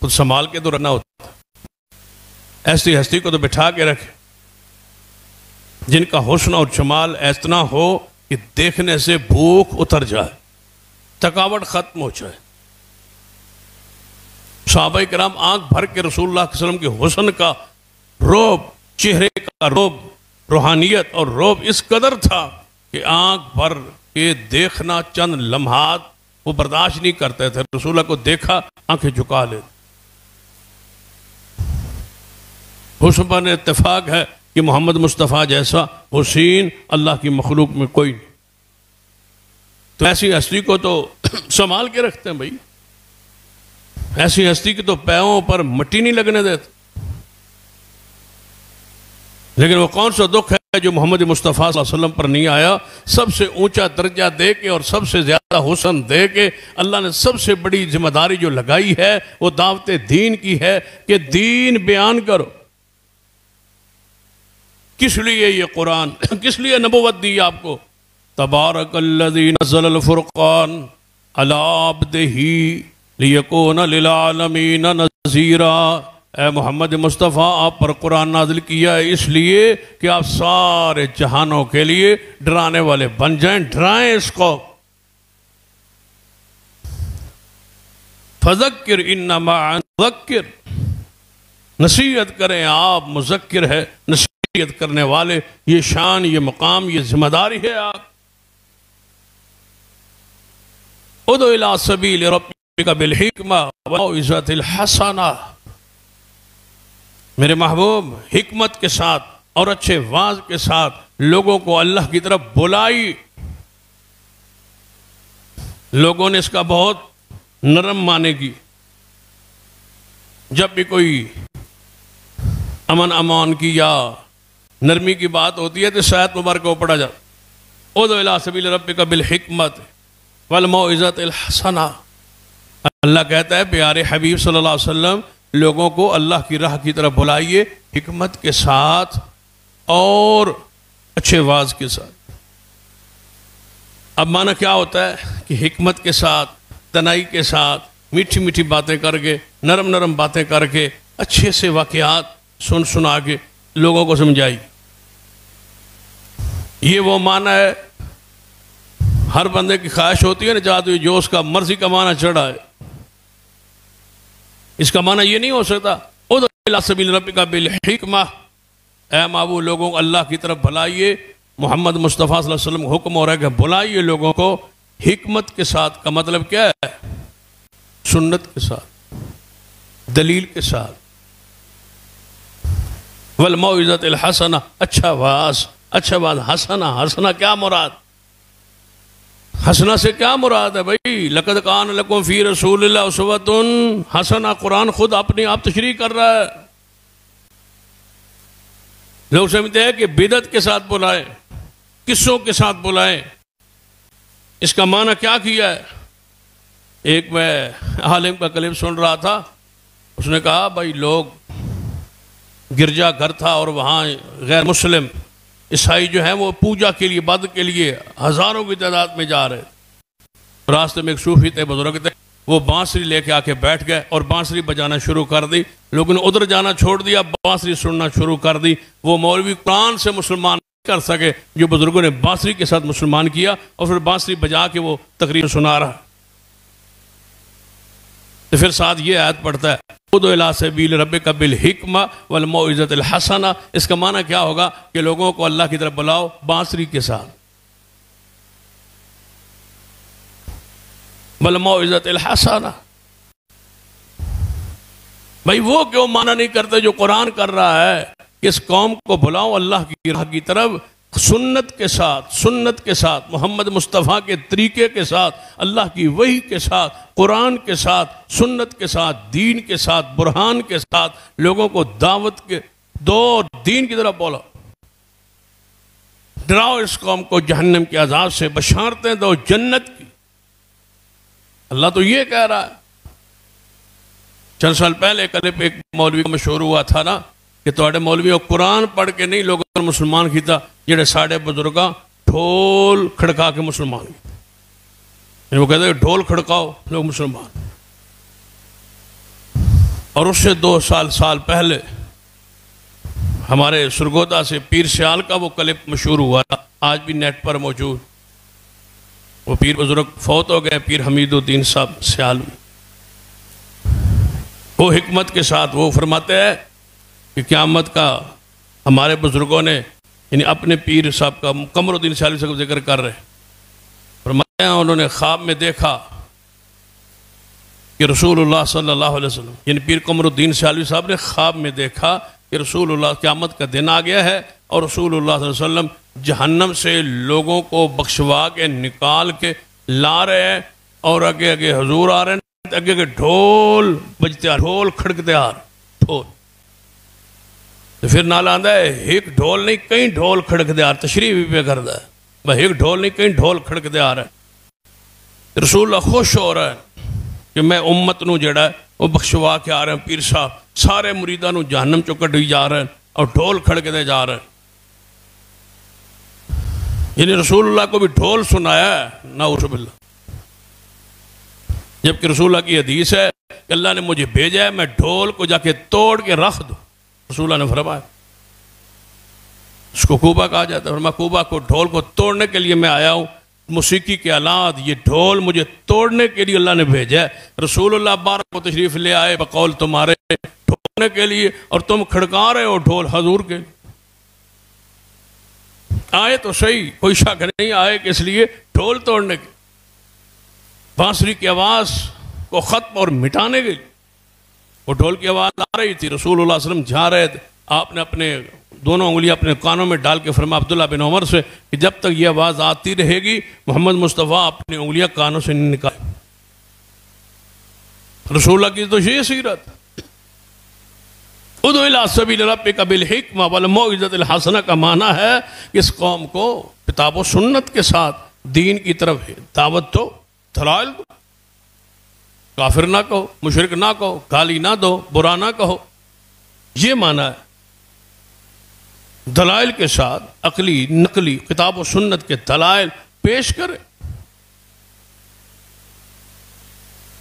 خود سنبھال کے تو رکھنا ہوتا، ایسی ہستی کو تو بٹھا کے رکھے جن کا حسن اور جمال اتنا ہو کہ دیکھنے سے بھوک اتر جائے، تھکاوٹ ختم ہو جائے۔ صحابہ کرام آنکھ بھر کے رسول اللہ صلی اللہ علیہ وسلم کے حسن کا روب، چہرے کا روب، روحانیت اور روب اس قدر تھا کہ آنکھ بھر کے دیکھنا چند لمحات وہ برداشت نہیں کرتے تھے۔ رسول اللہ کو دیکھا آنکھیں جھکا لیتے۔ حسن پر اتفاق ہے کہ محمد مصطفیٰ جیسا حسین اللہ کی مخلوق میں کوئی نہیں۔ تو ایسی ہستی کو تو سنبھال کے رکھتے ہیں بھائی، ایسی ہستی کی تو پیروں پر مٹی نہیں لگنے دیتے۔ لیکن وہ کون سا دکھ ہے جو محمد مصطفیٰ صلی اللہ علیہ وسلم پر نہیں آیا؟ سب سے اونچا درجہ دے کے اور سب سے زیادہ حسن دے کے اللہ نے سب سے بڑی ذمہ داری جو لگائی ہے وہ دعوت دین کی ہے کہ دین بیان کرو۔ کس لیے یہ قرآن، کس لیے نبوت دی آپ کو؟ تبارک الذی نزل الفرقان علی عبدہ لیکون للعالمین نذیرا۔ اے محمد مصطفیٰ آپ پر قرآن نازل کیا ہے اس لیے کہ آپ سارے جہانوں کے لیے ڈرانے والے بن جائیں، ڈرائیں اس کو۔ فذکر انما مذکر، نصیحت کریں آپ، مذکر ہے، نصیحت کرنے والے، یہ شان، یہ مقام، یہ ذمہ داری ہے آپ۔ ادعو الی سبیل ربک بالحکمہ والموعظۃ الحسنہ۔ میرے محبوب حکمت کے ساتھ اور اچھے واعظ کے ساتھ لوگوں کو اللہ کی طرف بلائی۔ لوگوں نے اس کا بہت نرم معنی کی۔ جب بھی کوئی امن امان کی یا نرمی کی بات ہوتی ہے تو آیت مبارکہ کو پڑھا جاتا، ادعو الی سبیل ربک بالحکمۃ والموعظۃ الحسنہ۔ اللہ کہتا ہے پیارے حبیب صلی اللہ علیہ وسلم لوگوں کو اللہ کی راہ کی طرف بلائیے حکمت کے ساتھ اور اچھے واعظ کے ساتھ۔ اب معنی کیا ہوتا ہے کہ حکمت کے ساتھ، تنائی کے ساتھ، میٹھی میٹھی باتیں کر کے، نرم نرم باتیں کر کے، اچھے سے واقعات سنا کے لوگوں کو سمجھائی۔ یہ وہ معنی ہے، ہر بندے کی خواہش ہوتی ہے نا چاہتے جو اس کا مرضی کا معنی چڑھا ہے۔ اس کا معنی یہ نہیں ہو سکتا ادعو الی سبیل ربک بالحکمہ، اے معبود لوگوں کو اللہ کی طرف بلائیے۔ محمد مصطفیٰ صلی اللہ علیہ وسلم حکم ہو رہا ہے کہ بلائیے لوگوں کو حکمت کے ساتھ۔ کا مطلب کیا ہے؟ سنت کے ساتھ، دلیل کے ساتھ۔ والموعظۃ الحسنہ، اچھا واعظ، اچھا واعظ۔ حسنہ کیا مراد؟ حسنہ سے کیا مراد ہے بھائی؟ لقد کان لکم فی رسول اللہ اسوۃ حسنہ، قرآن خود اپنی آپ تشریح کر رہا ہے۔ لوگ سمجھتے ہیں کہ بدعت کے ساتھ بلائیں، قصوں کے ساتھ بلائیں۔ اس کا معنی کیا کیا ہے؟ ایک میں عالم کا کلپ سن رہا تھا، اس نے کہا بھائی لوگ گرجا گھر تھا اور وہاں غیر مسلم عیسائی جو ہیں وہ پوجا کے لیے، عبادت کے لیے ہزاروں کی تعداد میں جا رہے۔ راستے میں ایک صوفی تھے، بزرگ تھے، وہ بانسری لے کے آ کے بیٹھ گئے اور بانسری بجانا شروع کر دی۔ لوگوں نے ادھر جانا چھوڑ دیا، بانسری سننا شروع کر دی۔ وہ مولوی قرآن سے مسلمان نہیں کر سکے جو بزرگوں نے بانسری کے ساتھ مسلمان کیا، اور پھر بانسری بجا کے وہ تقریر سنا رہا۔ تو پھر ساتھ یہ آیت پڑھتا ہے ادعو الی سبیل ربک بالحکمہ والموعظۃ الحسنہ۔ اس کا معنی کیا ہوگا کہ لوگوں کو اللہ کی طرف بلاؤ بانسری کے ساتھ، والموعظۃ الحسنہ۔ بھائی وہ کیوں معنی نہیں کرتے جو قرآن کر رہا ہے کہ اس قوم کو بلاؤ اللہ کی راہ کی طرف سنت کے ساتھ، محمد مصطفیٰ کے طریقے کے ساتھ، اللہ کی وحی کے ساتھ، قرآن کے ساتھ، سنت کے ساتھ، دین کے ساتھ، برہان کے ساتھ لوگوں کو دعوت کے دو، دین کی طرف بولا۔ ڈراؤ اس قوم کو جہنم کے عذاب سے، بشارتیں دو جنت کی۔ اللہ تو یہ کہہ رہا ہے۔ چند سال پہلے کلپ ایک مولوی کو مشہور ہوا تھا نا کہ تواڈے مولویوں قرآن پڑھ کے نہیں لوگوں کو مسلمان کیتا، جڑے ساڑھے بزرگاں ڈھول کھڑکا کے مسلمان کیتا۔ وہ کہتے ہیں ڈھول کھڑکاؤ لوگ مسلمان۔ اور اس سے 2 سال پہلے ہمارے سرگودا سے پیر سیال کا وہ کلپ مشہور ہوا تھا، آج بھی نیٹ پر موجود۔ وہ پیر بزرگ فوت ہو گئے، پیر حمید الدین صاحب سیالوی۔ وہ حکمت کے ساتھ وہ فرماتے ہیں کہ قیامت کا ہمارے بزرگوں نے یعنی اپنے پیر صاحب کا قمر الدین سیالوی صاحب ذکر کر رہے فرماتے ہیں انہوں نے خواب میں دیکھا کہ رسول اللہ صلی اللہ علیہ وسلم یعنی پیر قمر الدین سیالوی صاحب نے خواب میں دیکھا کہ رسول اللہ قیامت کا دن آ گیا ہے اور رسول اللہ صلی اللہ علیہ وسلم جہنم سے لوگوں کو بخشوا کے نکال کے لا رہے ہیں اور آگے آگے حضور آ رہے ہیں، آگے آگے ڈھول بجتے آ، ڈھول کھڑکتے آ رہے، ڈھول تو پھر نال آندہ ہے ایک ڈھول نہیں کئی ڈھول کھڑکتے آ رہے، تشریح بھی پہ کردہ ہے بھائی ایک ڈھول نہیں کئی ڈھول کھڑکتے آ رہے ہیں۔ رسول اللہ خوش ہو رہا ہے کہ میں امت نو جڑا ہے وہ بخشوا کے آ رہے ہیں، پیر صاحب سارے مریداں نو جہنم چو کڈی جا رہے ہیں اور ڈھول کھڑکتے جا رہے ہیں۔ یعنی رسول اللہ کو بھی ڈھول سنایا ہے، نعوذ باللہ، جبکہ رسول اللہ کی حدیث ہے کہ اللہ نے مجھے بھیجا ہے میں ڈھول کو جا کے توڑ کے رکھ دوں۔ رسول اللہ نے فرمایا، اس کو کوبہ کہا جاتا ہے، فرمایا کوبہ کو ڈھول کو توڑنے کے لیے میں آیا ہوں، موسیقی کے آلات یہ ڈھول مجھے توڑنے کے لیے اللہ نے بھیجا ہے۔ رسول اللہ بارہ کو تشریف لے آئے بقول تمہارے ڈھولنے کے لیے اور تم کھڑکا رہے ہو ڈھول حضور کے لیے۔ آئے تو صحیح، کوئی شک نہیں، آئے کہ اس لیے ڈھول توڑنے کے، بانسری کی آواز کو ختم اور مٹانے کے لیے وہ ڈھول کی آواز آ رہی تھی۔ رسول اللہ صلی اللہ علیہ وسلم جا رہے تھے، آپ نے اپنے دونوں انگلیاں اپنے کانوں میں ڈال کے فرمایا عبداللہ بن عمر سے کہ جب تک یہ آواز آتی رہے گی محمد مصطفیٰ اپنی انگلیاں کانوں سے نہیں نکالے۔ رسول اللہ کی تو یہ سیرت، ادعو الی سبیل ربک بالحکمہ والموعظۃ الحسنہ کا معنی ہے کہ اس قوم کو کتاب و سنت کے ساتھ دین کی طرف دعوت دو، دلائل دو، کافر نہ کہو، مشرک نہ کہو، گالی نہ دو، برا نہ کہو، یہ معنی ہے۔ دلائل کے ساتھ عقلی نقلی کتاب و سنت کے دلائل پیش کرے،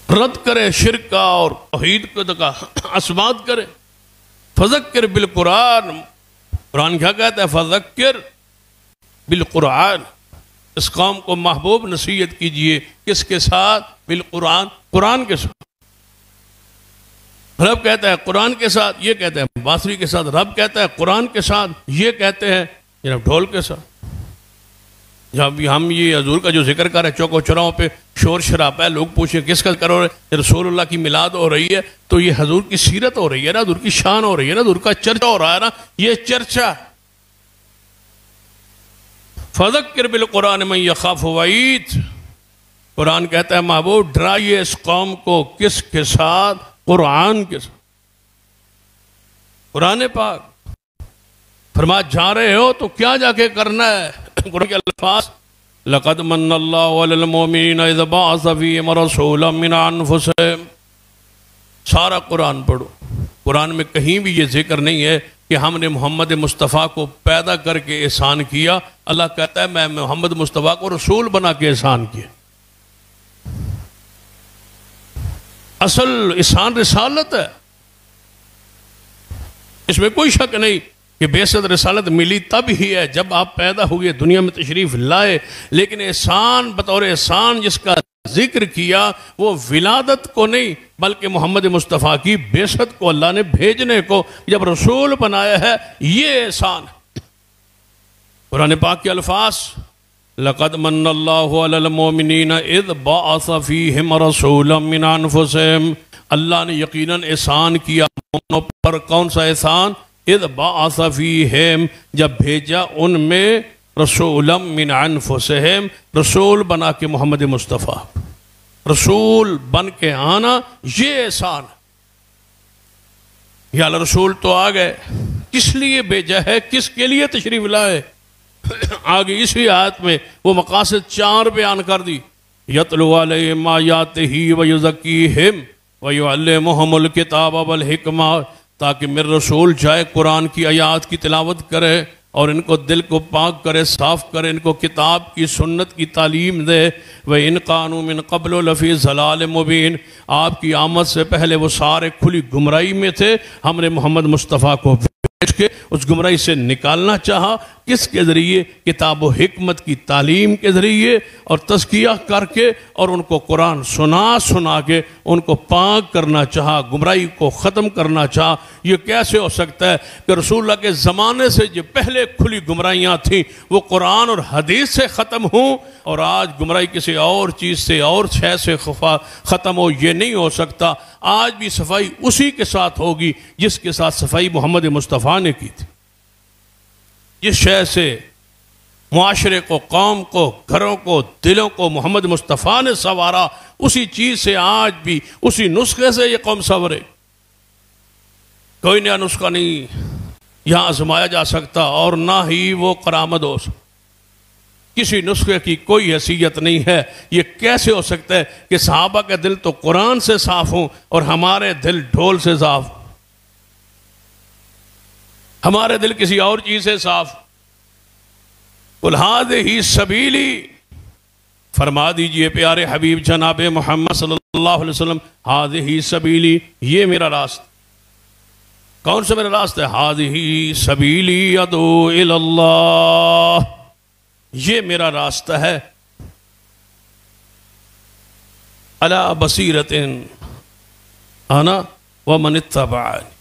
رد کرے شرک کا اور توحید کا اثبات کرے۔ فذکر بالقرآن، قرآن کیا کہتا ہے؟ فذکر بالقرآن، اس قوم کو محبوب نصیحت کیجئے، کس کے ساتھ؟ بالقرآن، قرآن کے ساتھ۔ رب کہتا ہے قرآن کے ساتھ، یہ کہتے ہیں بانسری کے ساتھ، رب کہتا ہے قرآن کے ساتھ، یہ کہتے ہیں جناب ڈھول کے ساتھ۔ جب ہم یہ حضور کا جو ذکر کر رہے ہیں چوک و چوراہوں پہ شور شرابہ ہے، لوگ پوچھیں کس کا کرو رہے؟ رسول اللہ کی میلاد ہو رہی ہے تو یہ حضور کی سیرت ہو رہی ہے نا، حضور کی شان ہو رہی ہے نا، حضور کا چرچا ہو رہا ہے نا، یہ چرچا ہے۔ فذکر بالقرآن من یخاف وعید، قرآن کہتا ہے محبوب ڈرائیے اس قوم کو، کس کے ساتھ؟ قرآن کے ساتھ، قرآن پاک۔ فرمایا جا رہے ہو تو کیا جا کے کرنا ہے؟ قرآن کے الفاظ لَقَدْ مَنَّ اللَّهُ عَلَى الْمُؤْمِنِينَ إِذْ بَعَثَ فِيهِمْ رَسُولًا مِنْ أَنفُسِهِمْ۔ سارا قرآن پڑھو، قرآن میں کہیں بھی یہ ذکر نہیں ہے کہ ہم نے محمد مصطفیٰ کو پیدا کر کے احسان کیا۔ اللہ کہتا ہے میں محمد مصطفیٰ کو رسول بنا کے احسان کیا۔ اصل احسان رسالت ہے، اس میں کوئی شک نہیں کہ بیسد رسالت ملی تب ہی ہے جب آپ پیدا ہوئے دنیا میں تشریف لائے، لیکن احسان بطور احسان جس کا ذکر کیا وہ ولادت کو نہیں بلکہ محمد مصطفیٰ کی بیست کو اللہ نے بھیجنے کو جب رسول بنایا ہے، یہ احسان ہے۔ قرآن پاک کے الفاظ لَقَدْ مَنَّ اللَّهُ عَلَى الْمُؤْمِنِينَ إِذْ بَعَثَ فِيهِمْ رَسُولًا مِنْ أَنفُسِهِمْ، اللہ نے یقیناً احسان کیا مومنوں پر۔ کون سا احسان؟ اذ بعث فیہم، جب بھیجا ان میں رسولا من انفسہم، رسول بنا کے محمد مصطفیٰ، رسول بن کے آنا یہ احسان ہے۔ یا اللہ رسول تو آ گئے، کس لیے بھیجا ہے، کس کے لیے تشریف لائے؟ آگے اسی آیت میں وہ مقاصد 4 بیان کر دی۔ یتلو علیہم آیاتہ ویزکیہم ویعلمہم الکتاب والحکمہ، تاکہ میرے رسول جائے قرآن کی آیات کی تلاوت کرے اور ان کو دل کو پاک کرے، صاف کرے، ان کو کتاب کی سنت کی تعلیم دے۔ وَإِنْ قَانُوا مِنْ قَبْلُ لَفِي ضَلَالٍ مُبِينٍ، آپ کی آمد سے پہلے وہ سارے کھلی گمراہی میں تھے، ہم نے محمد مصطفیٰ کو بھیج کے اس گمراہی سے نکالنا چاہا کس کے ذریعے؟ کتاب و حکمت کی تعلیم کے ذریعے اور تزکیہ کر کے اور ان کو قرآن سنا کے ان کو پاک کرنا چاہا، گمراہی کو ختم کرنا چاہا۔ یہ کیسے ہو سکتا ہے کہ رسول اللہ کے زمانے سے جو پہلے کھلی گمراہیاں تھیں وہ قرآن اور حدیث سے ختم ہوں اور آج گمراہی کسی اور چیز سے اور شے سے ختم ہو؟ یہ نہیں ہو سکتا۔ آج بھی صفائی اسی کے ساتھ ہوگی جس کے ساتھ صفائی محمد مصطفیٰ نے کی تھی۔ جس شے سے معاشرے کو، قوم کو، گھروں کو، دلوں کو محمد مصطفیٰ نے سنوارا، اسی چیز سے آج بھی اسی نسخے سے یہ قوم سنورے۔ کوئی نیا نسخہ نہیں یہاں آزمایا جا سکتا اور نہ ہی وہ کرامت ہو سکتا۔ کسی نسخے کی کوئی حیثیت نہیں ہے۔ یہ کیسے ہو سکتا ہے کہ صحابہ کے دل تو قرآن سے صاف ہوں اور ہمارے دل ڈھول سے صاف ہوں، ہمارے دل کسی اور چیز سے صاف؟ قُلْ هَٰذِهِ سَبِيلِي، فرما دیجئے پیارے حبیب جناب محمد صلی اللہ علیہ وسلم، هَٰذِهِ سَبِيلِي، یہ میرا راستہ۔ کون سا میرا راستہ ہے؟ هَٰذِهِ سَبِيلِي أَدْعُو إِلَى اللَّهِ، یہ میرا راستہ ہے۔ عَلَىٰ بَصِيرَةٍ أَنَا وَمَنِ اتَّبَعَنِي،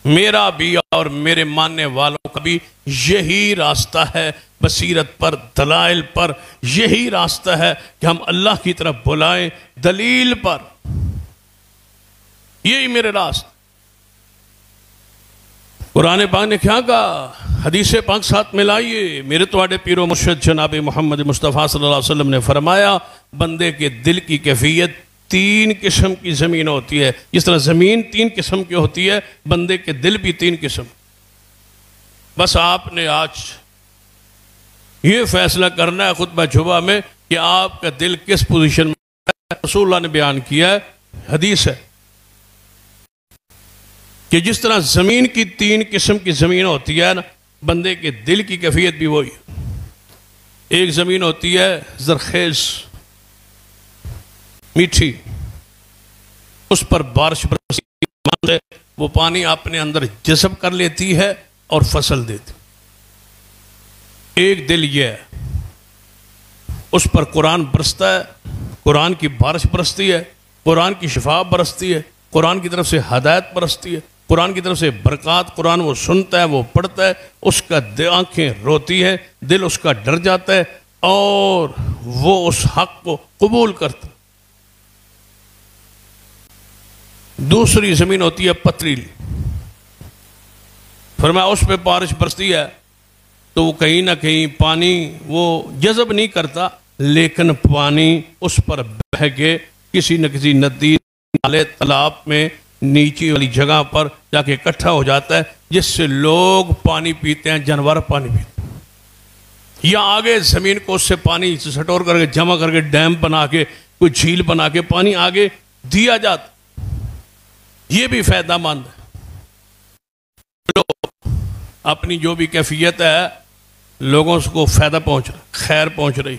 میرا بھی اور میرے ماننے والوں کا بھی یہی راستہ ہے، بصیرت پر، دلائل پر۔ یہی راستہ ہے کہ ہم اللہ کی طرف بلائیں دلیل پر، یہی میرے راستہ۔ قرآن پاک نے کیا کہا؟ حدیث پاک ساتھ ملائیے۔ میرے تواڈے پیر و مرشد جناب محمد مصطفیٰ صلی اللہ علیہ وسلم نے فرمایا بندے کے دل کی کیفیت 3 قسم کی زمین ہوتی ہے۔ جس طرح زمین 3 قسم کی ہوتی ہے، بندے کے دل بھی 3 قسم۔ بس آپ نے آج یہ فیصلہ کرنا ہے خطبہ جمعہ میں کہ آپ کا دل کس پوزیشن میں ہے۔ رسول اللہ نے بیان کیا ہے، حدیث ہے کہ جس طرح زمین کی 3 قسم کی زمین ہوتی ہے نا، بندے کے دل کی کیفیت بھی وہی ہے۔ ایک زمین ہوتی ہے زرخیز، میٹھی، اس پر بارش برستی ہے، وہ پانی اپنے اندر جذب کر لیتی ہے اور فصل دیتی۔ ایک دل یہ ہے، اس پر قرآن برستا ہے، قرآن کی بارش برستی ہے، قرآن کی شفا برستی ہے، قرآن کی طرف سے ہدایت برستی ہے، قرآن کی طرف سے برکات، قرآن وہ سنتا ہے، وہ پڑھتا ہے، اس کا آنکھیں روتی ہیں، دل اس کا ڈر جاتا ہے اور وہ اس حق کو قبول کرتا ہے۔ دوسری زمین ہوتی ہے پتریلی، فرمایا اس پہ بارش برستی ہے تو وہ کہیں نہ کہیں پانی وہ جذب نہیں کرتا، لیکن پانی اس پر بہہ کے کسی نہ کسی ندی، نالے، تالاب میں نیچی والی جگہ پر جا کے اکٹھا ہو جاتا ہے، جس سے لوگ پانی پیتے ہیں، جانور پانی پیتے ہیں۔ یا آگے زمین کو اس سے پانی سٹور کر کے جمع کر کے ڈیم بنا کے کوئی جھیل بنا کے پانی آگے دیا جاتا، یہ بھی فائدہ مند ہے۔ اپنی جو بھی کیفیت ہے لوگوں کو فائدہ پہنچ رہا ہے، خیر پہنچ رہی،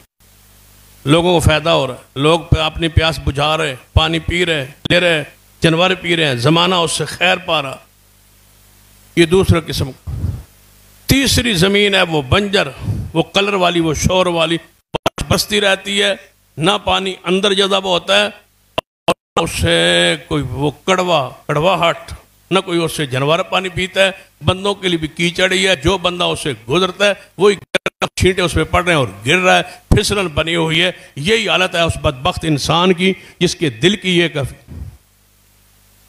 لوگوں کو فائدہ ہو رہا ہے، لوگ اپنی پیاس بجھا رہے، پانی پی رہے، لے رہے، جانور پی رہے ہیں، زمانہ اس سے خیر پا رہا۔ یہ دوسرا قسم۔ تیسری زمین ہے وہ بنجر، وہ کلر والی، وہ شور والی، بستی رہتی ہے، نہ پانی اندر جذب ہوتا ہے اور نہ اس سے کوئی وہ کڑواہٹ، نہ کوئی اس سے جانور پانی پیتا ہے، بندوں کے لیے بھی کیچڑ ہی ہے، جو بندہ اس سے گزرتا ہے وہی چھینٹے اس پہ پڑ رہے ہیں اور گر رہا ہے، پھسلن بنی ہوئی ہے۔ یہی حالت ہے اس بدبخت انسان کی جس کے دل کی یہ کیفیت۔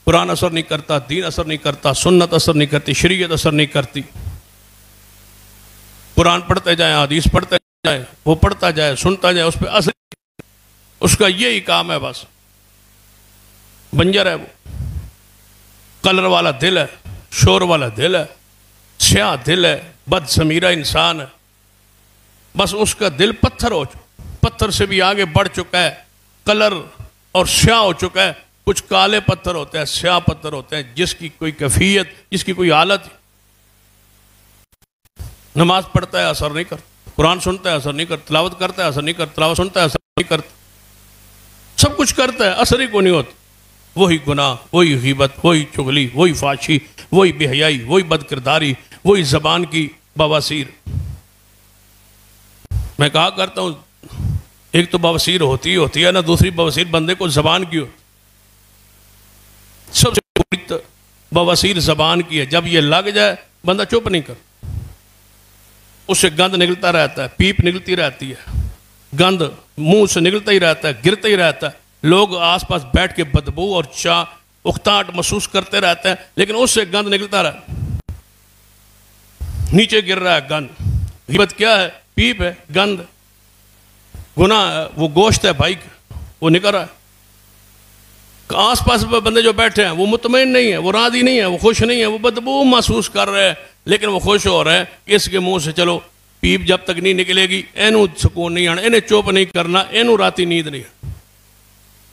قرآن اثر نہیں کرتا، دین اثر نہیں کرتا، سنت اثر نہیں کرتی، شریعت اثر نہیں کرتی۔ قرآن پڑھتے جائیں، حدیث پڑھتے جائیں، وہ پڑھتا جائے، سنتا جائے، اس پہ اثر، اس کا یہی کام ہے بس۔ بنجر ہے وہ، کلر والا دل ہے، شور والا دل ہے، سیاہ دل ہے، بد ضمیرہ انسان ہے، بس اس کا دل پتھر ہو چکا، پتھر سے بھی آگے بڑھ چکا ہے، کلر اور سیاہ ہو چکا ہے۔ کچھ کالے پتھر ہوتے ہیں، سیاہ پتھر ہوتے ہیں، جس کی کوئی کیفیت، جس کی کوئی حالت، نماز پڑھتا ہے اثر نہیں کرتا، قرآن سنتا ہے اثر نہیں کرتا، تلاوت کرتا ہے اثر نہیں کرتا، تلاوت سنتا ہے اثر نہیں کرتا، سب کچھ کرتا ہے اثر ہی کو نہیں ہوتا۔ وہی گناہ، وہی غیبت، وہی چغلی، وہی فحشی، وہی بے حیائی، وہی بد کرداری، وہی زبان کی بواسیر۔ میں کہا کرتا ہوں ایک تو بواسیر ہوتی ہے نا، دوسری بواسیر بندے کو زبان کی ہوتی، سب سے بری بواسیر زبان کی ہے. جب یہ لگ جائے بندہ چپ نہیں کر، اس سے گند نکلتا رہتا ہے، پیپ نکلتی رہتی ہے، گند منہ سے نکلتا ہی رہتا ہے، گرتا ہی رہتا ہے. لوگ آس پاس بیٹھ کے بدبو اور اختاٹ محسوس کرتے رہتے ہیں، لیکن اس سے گند نکلتا رہا ہے، نیچے گر رہا ہے گند. غیبت کیا ہے؟ پیپ ہے، گند، گناہ ہے، وہ گوشت ہے بھائی، وہ نکل رہا ہے. آس پاس بندے جو بیٹھے ہیں وہ مطمئن نہیں ہے، وہ راضی نہیں ہے، وہ خوش نہیں ہے، وہ بدبو محسوس کر رہے ہیں، لیکن وہ خوش ہو رہے ہیں اس کے منہ سے چلو پیپ جب تک نہیں نکلے گی اینو سکون نہیں آنا، انہیں چوپ نہیں کرنا، اینو راتی نیند نہیں،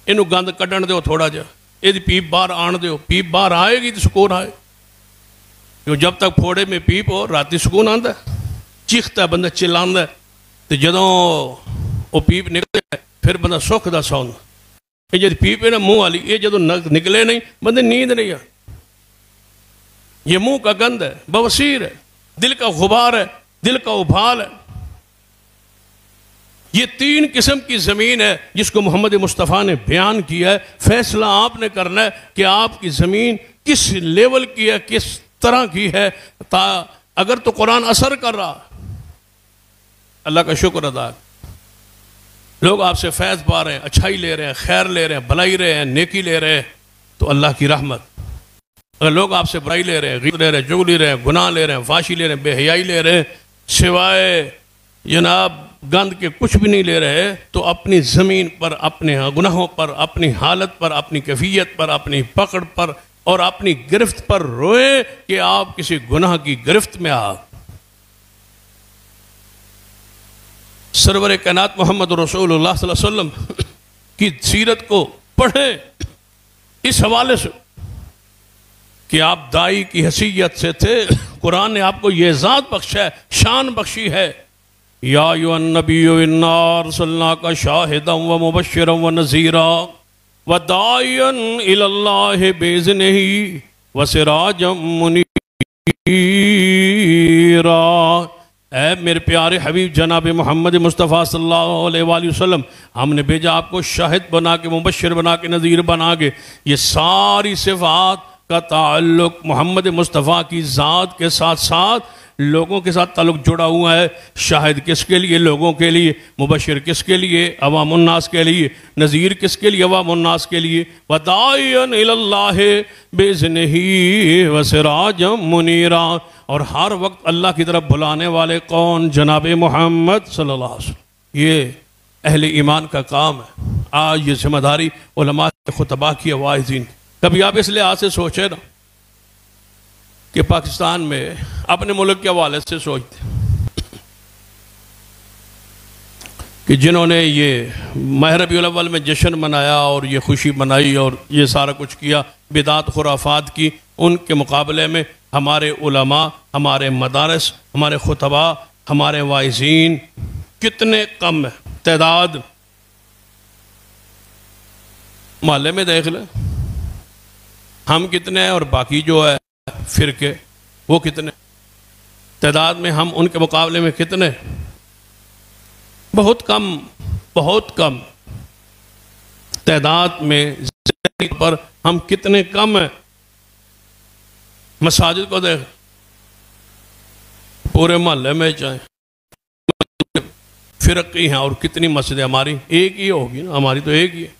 اینو گند کڈن دیو تھوڑا جا، یہ پیپ باہر آن دیو، پیپ باہر آئے گی تو سکون آئے. کیوں جب تک پھوڑے میں پیپ ہو راتی سکون آندا ہے، چیختا ہے بندہ، چلاندا ہے، تو جدوں وہ پیپ نکلے پھر بندہ سکھ دا سوندا. یہ جب پیپ ہے نا منہ والی، یہ جدوں نکلے نہیں بندے نیند نہیں آ. یہ منہ کا گند ہے، بواسیر ہے، دل کا غبار ہے، دل کا ابھال ہے. یہ 3 قسم کی زمین ہے جس کو محمد مصطفیٰ نے بیان کیا ہے. فیصلہ آپ نے کرنا ہے کہ آپ کی زمین کس لیول کی ہے، کس طرح کی ہے. اگر تو قرآن اثر کر رہا، اللہ کا شکر ادا، لوگ آپ سے فیض پا رہے ہیں، اچھائی لے رہے ہیں، خیر لے رہے ہیں، بھلائی رہے ہیں، نیکی لے رہے ہیں، تو اللہ کی رحمت. اگر لوگ آپ سے برائی لے رہے ہیں، غیبت لے رہے ہیں، چغلی لے رہے ہیں، گناہ لے رہے ہیں، فحشی لے رہے ہیں، بے حیائی لے رہے ہیں، سوائے جناب گند کے کچھ بھی نہیں لے رہے، تو اپنی زمین پر، اپنے گناہوں پر، اپنی حالت پر، اپنی کیفیت پر، اپنی پکڑ پر اور اپنی گرفت پر روئے کہ آپ کسی گناہ کی گرفت میں آ. سرور کائنات محمد رسول اللہ صلی اللہ علیہ وسلم کی سیرت کو پڑھیں اس حوالے سے کہ آپ دائی کی حیثیت سے تھے. قرآن نے آپ کو یہ ذات بخشا ہے، شان بخشی ہے. یا ایھا النبی انا ارسلناک شاہدا ومبشرا ونذیرا وداعیا الی اللہ باذنہ وسراجا منیرا. اے میرے پیارے حبیب جناب محمد مصطفیٰ صلی اللہ علیہ وآلہ وسلم، ہم نے بھیجا آپ کو شاہد بنا کے، مبشر بنا کے، نذیر بنا کے. یہ ساری صفات کا تعلق محمد مصطفیٰ کی ذات کے ساتھ ساتھ لوگوں کے ساتھ تعلق جڑا ہوا ہے. شاہد کس کے لیے؟ لوگوں کے لیے. مبشر کس کے لیے؟ عوام الناس کے لیے. نذیر کس کے لیے؟ عوام الناس کے لیے. وداعیا الی اللہ باذنہ وسراجا منیرا. اور ہر وقت اللہ کی طرف بلانے والے کون؟ جناب محمد صلی اللہ علیہ وسلم. یہ اہل ایمان کا کام ہے. آج یہ ذمہ داری علماء خطباء کی، واعظین. کبھی آپ اس لحاظ سے سوچے نا کہ پاکستان میں اپنے ملک کے حوالے سے سوچتے کہ جنہوں نے یہ ماہ ربیع الاول میں جشن منایا اور یہ خوشی منائی اور یہ سارا کچھ کیا، بدعات خرافات کی، ان کے مقابلے میں ہمارے علماء، ہمارے مدارس، ہمارے خطباء، ہمارے واعظین کتنے کم ہیں. تعداد محلے میں دیکھ لیں ہم کتنے ہیں اور باقی جو ہے فرقے وہ کتنے. تعداد میں ہم ان کے مقابلے میں کتنے؟ بہت کم، بہت کم. تعداد میں پر ہم کتنے کم ہیں. مساجد کو دیکھ، پورے محلے میں چاہیں فرقی ہیں، اور کتنی مسجدیں ہماری ایک ہی ہوگی نا، ہماری تو ایک ہی ہے.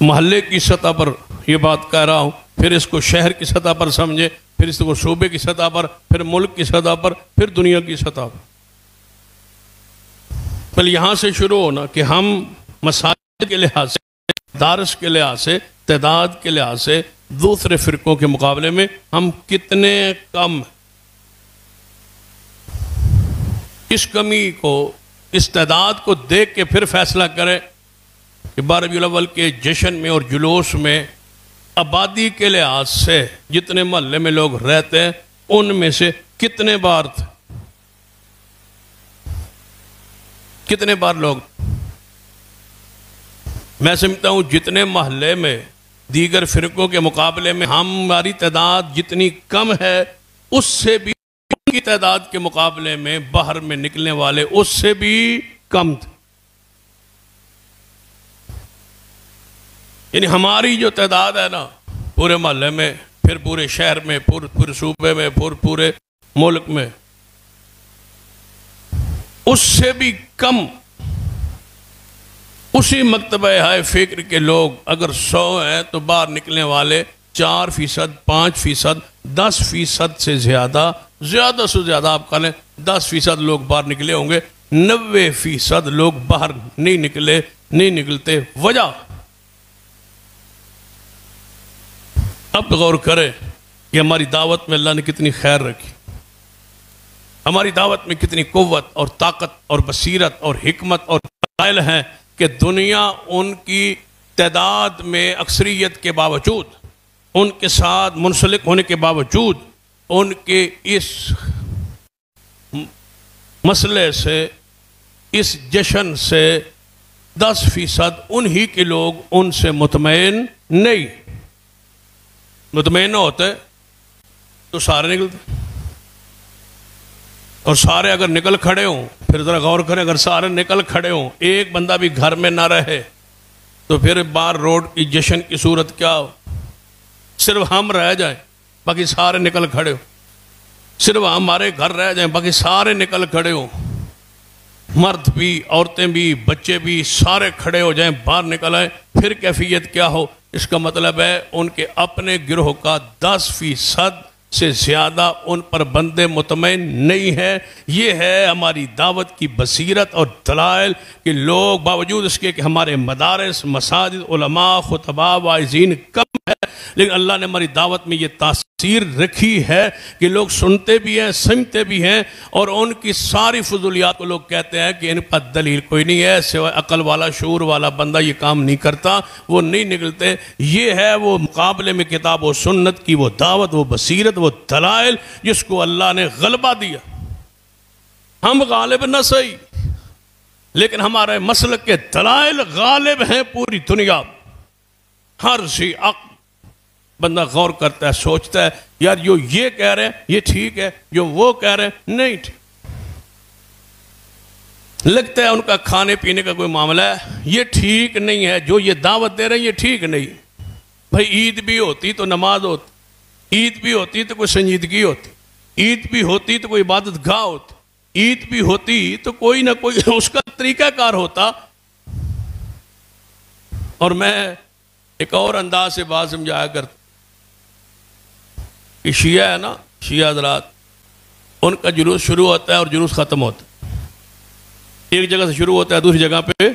محلے کی سطح پر یہ بات کہہ رہا ہوں، پھر اس کو شہر کی سطح پر سمجھے، پھر اس کو صوبے کی سطح پر، پھر ملک کی سطح پر، پھر دنیا کی سطح پر. پہلے یہاں سے شروع ہونا کہ ہم مساجد کے لحاظ سے، دارس کے لحاظ سے، تعداد کے لحاظ سے دوسرے فرقوں کے مقابلے میں ہم کتنے کم. اس کمی کو، اس تعداد کو دیکھ کے پھر فیصلہ کریں کہ 12 ربیع الاول کے جشن میں اور جلوس میں آبادی کے لحاظ سے جتنے محلے میں لوگ رہتے ہیں ان میں سے کتنے بار تھے، کتنے بار لوگ. میں سمجھتا ہوں جتنے محلے میں دیگر فرقوں کے مقابلے میں ہماری تعداد جتنی کم ہے، اس سے بھی کی تعداد کے مقابلے میں باہر میں نکلنے والے اس سے بھی کم تھے. یعنی ہماری جو تعداد ہے نا پورے محلے میں، پھر پورے شہر میں، پورے صوبے میں، پورے ملک میں، اس سے بھی کم اسی مکتبہ ہائے فکر کے لوگ اگر 100 ہیں تو باہر نکلنے والے 4%، 5%، 10% سے زیادہ سے زیادہ آپ کہہ لیں 10% لوگ باہر نکلے ہوں گے. 90% لوگ باہر نہیں نکلتے. وجہ اب غور کریں کہ ہماری دعوت میں اللہ نے کتنی خیر رکھی، ہماری دعوت میں کتنی قوت اور طاقت اور بصیرت اور حکمت اور دلائل ہیں کہ دنیا ان کی تعداد میں اکثریت کے باوجود، ان کے ساتھ منسلک ہونے کے باوجود، ان کے اس مسئلے سے، اس جشن سے 10% انہی کے لوگ ان سے مطمئن نہ ہوتے تو سارے نکلتے. اور سارے اگر نکل کھڑے ہوں، پھر ذرا غور کریں، اگر سارے نکل کھڑے ہوں، ایک بندہ بھی گھر میں نہ رہے تو پھر بار روڈ کی جشن کی صورت کیا ہو؟ صرف ہم رہ جائیں باقی سارے نکل کھڑے ہوں، صرف ہمارے گھر رہ جائیں باقی سارے نکل کھڑے ہوں، مرد بھی، عورتیں بھی، بچے بھی سارے کھڑے ہو جائیں، باہر نکل آئیں، پھر کیفیت کیا ہو؟ اس کا مطلب ہے ان کے اپنے گروہ کا 10% سے زیادہ ان پر بندے مطمئن نہیں ہے. یہ ہے ہماری دعوت کی بصیرت اور دلائل کہ لوگ باوجود اس کے کہ ہمارے مدارس، مساجد، علماء، خطباء، واعظین کم ہے، لیکن اللہ نے ہماری دعوت میں یہ تاثیر رکھی ہے کہ لوگ سنتے بھی ہیں، سمجھتے بھی ہیں، اور ان کی ساری فضولیات کو لوگ کہتے ہیں کہ ان پر دلیل کوئی نہیں ہے، سوائے عقل والا، شعور والا بندہ یہ کام نہیں کرتا، وہ نہیں نکلتے. یہ ہے وہ مقابلے میں کتاب و سنت کی وہ دعوت، وہ بصیرت، وہ دلائل جس کو اللہ نے غلبہ دیا. ہم غالب نہ صحیح، لیکن ہمارے مسلک کے دلائل غالب ہیں پوری دنیا. ہر سی عقل بندہ غور کرتا ہے، سوچتا ہے یار جو یہ کہہ رہے ہیں یہ ٹھیک ہے، جو وہ کہہ رہے ہیں نہیں ٹھیک. لگتا ہے ان کا کھانے پینے کا کوئی معاملہ ہے، یہ ٹھیک نہیں ہے، جو یہ دعوت دے رہے ہیں یہ ٹھیک نہیں. بھائی عید بھی ہوتی تو نماز ہوتی، عید بھی ہوتی تو کوئی سنجیدگی ہوتی، عید بھی ہوتی تو کوئی عبادت گاہ ہوتی، عید بھی ہوتی تو کوئی نہ کوئی اس کا طریقہ کار ہوتا. اور میں ایک اور انداز سے بات سمجھایا کرتا کہ شیعہ ہے نا، شیعہ حضرات، ان کا جلوس شروع ہوتا ہے اور جلوس ختم ہوتا ہے. ایک جگہ سے شروع ہوتا ہے، دوسری جگہ پہ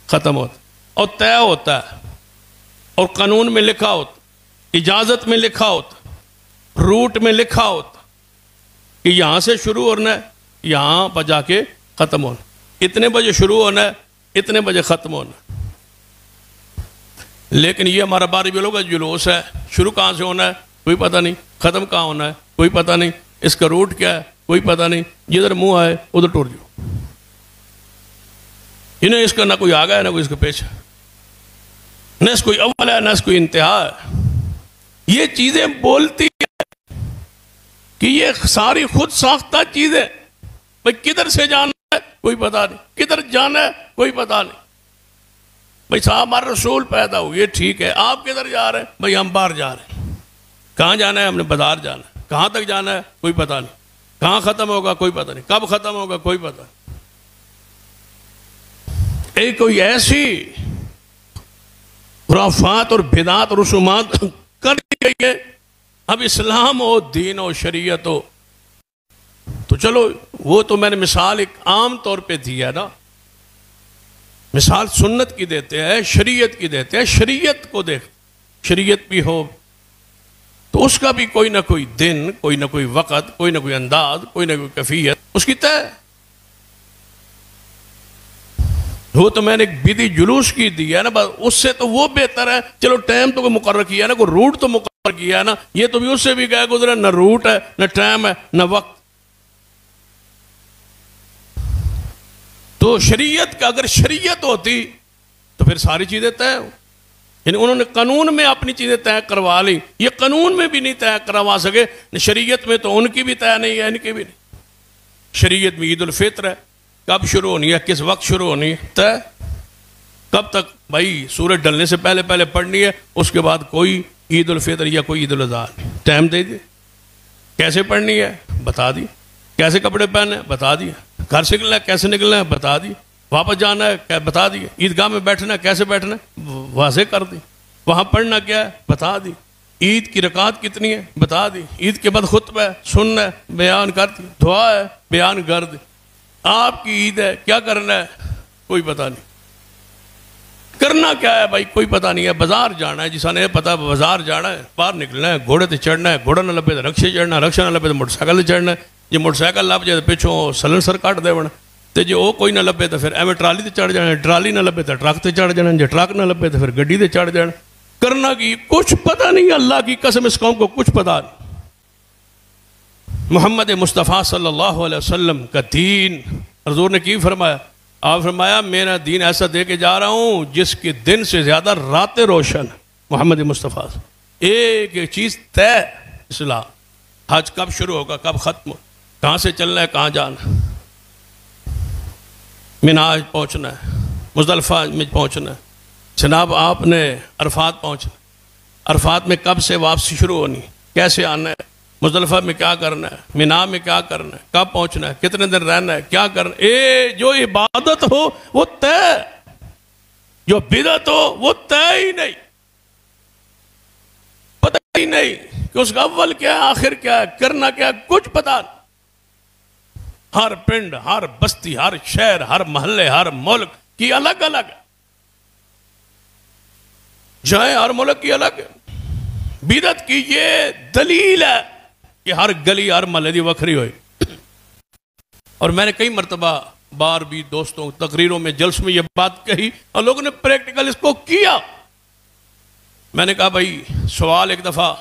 ختم ہوتا ہے، اور طے ہوتا ہے، اور قانون میں لکھا ہوتا، اجازت میں لکھا ہوتا، روٹ میں لکھا ہوتا کہ یہاں سے شروع ہونا ہے، یہاں پر جا کے ختم ہونا، اتنے بجے شروع ہونا ہے، اتنے بجے ختم ہونا ہے. لیکن یہ ہمارا بارہ بیلوں کا جلوس ہے، شروع کہاں سے ہونا ہے کوئی پتہ نہیں، ختم کہاں ہونا ہے کوئی پتہ نہیں، اس کا روٹ کیا ہے کوئی پتہ نہیں، جدھر منہ آئے ادھر ٹور جاؤ. انہیں اس کا نہ کوئی آگا ہے نہ کوئی اس کا پیچھے، نہ اس کوئی اول ہے نہ اس کوئی انتہا ہے. یہ چیزیں بولتی ہیں کہ یہ ساری خود ساختہ چیزیں. بھائی کدھر سے جانا ہے کوئی پتہ نہیں، کدھر جانا ہے کوئی پتہ نہیں. بھائی صاحب ہمارا رسول پیدا ہوئے ٹھیک ہے، آپ کدھر جا رہے ہیں؟ بھائی ہم باہر جا رہے ہیں. کہاں جانا ہے؟ ہم نے بازار جانا ہے. کہاں تک جانا ہے کوئی پتہ نہیں، کہاں ختم ہوگا کوئی پتہ نہیں، کب ختم ہوگا کوئی پتہ نہیں. ایک کوئی ایسی خرافات اور بدعات اور رسومات کر دی گئی ہے. اب اسلام ہو، دین ہو، شریعت ہو تو چلو وہ تو میں نے مثال ایک عام طور پہ دی ہے نا، مثال سنت کی دیتے ہیں، شریعت کی دیتے ہیں. شریعت کو دیکھ، شریعت بھی ہو تو اس کا بھی کوئی نہ کوئی دن، کوئی نہ کوئی وقت، کوئی نہ کوئی انداز، کوئی نہ کوئی کیفیت اس کی طے. وہ تو میں نے ایک بدی جلوس کی دی ہے نا، بس اس سے تو وہ بہتر ہے. چلو ٹائم تو کوئی مقرر کیا ہے نا، کوئی روٹ تو مقرر کیا ہے نا. یہ تو بھی اس سے بھی گئے گزرے، نہ روٹ ہے نہ ٹائم ہے نہ وقت. تو شریعت کا اگر شریعت ہوتی تو پھر ساری چیزیں طے ہو. یعنی انہوں نے قانون میں اپنی چیزیں طے کروا لی، یہ قانون میں بھی نہیں طے کروا سکے، شریعت میں تو ان کی بھی طے نہیں ہے ان کی بھی نہیں. شریعت میں عید الفطر ہے، کب شروع ہونی ہے، کس وقت شروع ہونی ہے، طے کب تک بھائی سورج ڈلنے سے پہلے پہلے پڑھنی ہے، اس کے بعد کوئی عید الفطر یا کوئی عید الاضحیٰ ٹائم دے دے. کیسے پڑھنی ہے بتا دی، کیسے کپڑے پہنے بتا دی، گھر سے نکلنا ہے کیسے نکلنا ہے بتا دی، واپس جانا ہے بتا دی، عیدگاہ میں بیٹھنا ہے کیسے بیٹھنا ہے واضح کر دی، وہاں پڑھنا کیا ہے بتا دی، عید کی رکعت کتنی ہے بتا دی، عید کے بعد خطبہ ہے سننا ہے بیان کر دی، دعا ہے بیان کر دی. آپ کی عید ہے کیا کرنا ہے کوئی پتہ نہیں، کرنا کیا ہے بھائی کوئی پتہ نہیں ہے. بازار جانا ہے جس نے پتا بازار جانا ہے، باہر نکلنا ہے، گھوڑے تے چڑھنا ہے، گھوڑا نہ لبے تو رکشے چڑھنا، رکشا نہ لبے تو موٹر سائیکل چڑھنا ہے، جی موٹر سائیکل لب جائے تو پچھوں سلنسر کٹ دے بنا، تو جی وہ کوئی نہ لبے تو پھر ایویں ٹرالی تے چڑھ جانا، ٹرالی نہ لبے تو ٹرک تے چڑھ جانا، جی ٹرک نہ لبے تو پھر گڈی تے چڑھ جانا. کرنا کی کچھ پتہ نہیں، اللہ کی قسم اس قوم کو کچھ پتہ نہیں. محمد مصطفیٰ صلی اللہ علیہ وسلم کا دین حضور نے کی فرمایا، آپ فرمایا میرا دین ایسا دے کے جا رہا ہوں جس کے دن سے زیادہ راتیں روشن. محمد مصطفیٰ ایک ایک چیز طے. اسلام حج کب شروع ہوگا کب ختم ہو، کہاں سے چلنا ہے کہاں جانا، مینا پہنچنا ہے، مزدلفہ میں پہنچنا ہے، جناب آپ نے عرفات پہنچنا، عرفات میں کب سے واپسی شروع ہونی، کیسے آنا ہے، مزدلفہ میں کیا کرنا ہے، مینا میں کیا کرنا ہے، کب پہنچنا ہے، کتنے دن رہنا ہے، کیا کرنا ہے. جو عبادت ہو وہ طے، جو بدعت ہو وہ طے ہی نہیں، پتہ ہی نہیں کہ اس کا اول کیا ہے آخر کیا ہے، کرنا کیا ہے کچھ پتہ نہیں. ہر پنڈ ہر بستی ہر شہر ہر محلے ہر ملک کی الگ الگ ہے، جائیں ہر ملک کی الگ ہے. بدعت کی یہ دلیل ہے کہ ہر گلی ہر محلے دی وکھری ہوئی. اور میں نے کئی مرتبہ بار بھی دوستوں تقریروں میں جلسوں میں یہ بات کہی اور لوگوں نے پریکٹیکل اس کو کیا. میں نے کہا بھائی سوال ایک دفعہ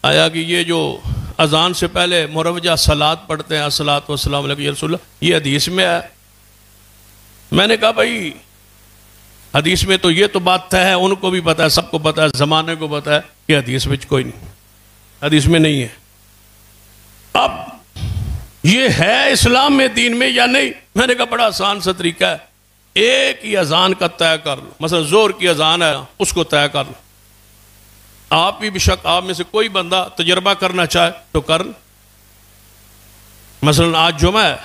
آیا کہ یہ جو اذان سے پہلے مروجہ صلاۃ پڑھتے ہیں الصلاۃ والسلام علیکم یا رسول اللہ، یہ حدیث میں ہے. میں نے کہا بھائی حدیث میں تو یہ تو بات طے ہے، ان کو بھی پتا ہے، سب کو پتا ہے، زمانے کو پتا ہے کہ حدیث میں کوئی نہیں، حدیث میں نہیں ہے. اب یہ ہے اسلام میں دین میں یا نہیں؟ میں نے کہا بڑا آسان سا طریقہ ہے، ایک ہی اذان کا طے کر لو. مثلا زور کی اذان ہے اس کو طے کر لو. آپ بھی بشک آپ میں سے کوئی بندہ تجربہ کرنا چاہے تو کر لو. مثلا آج جمعہ ہے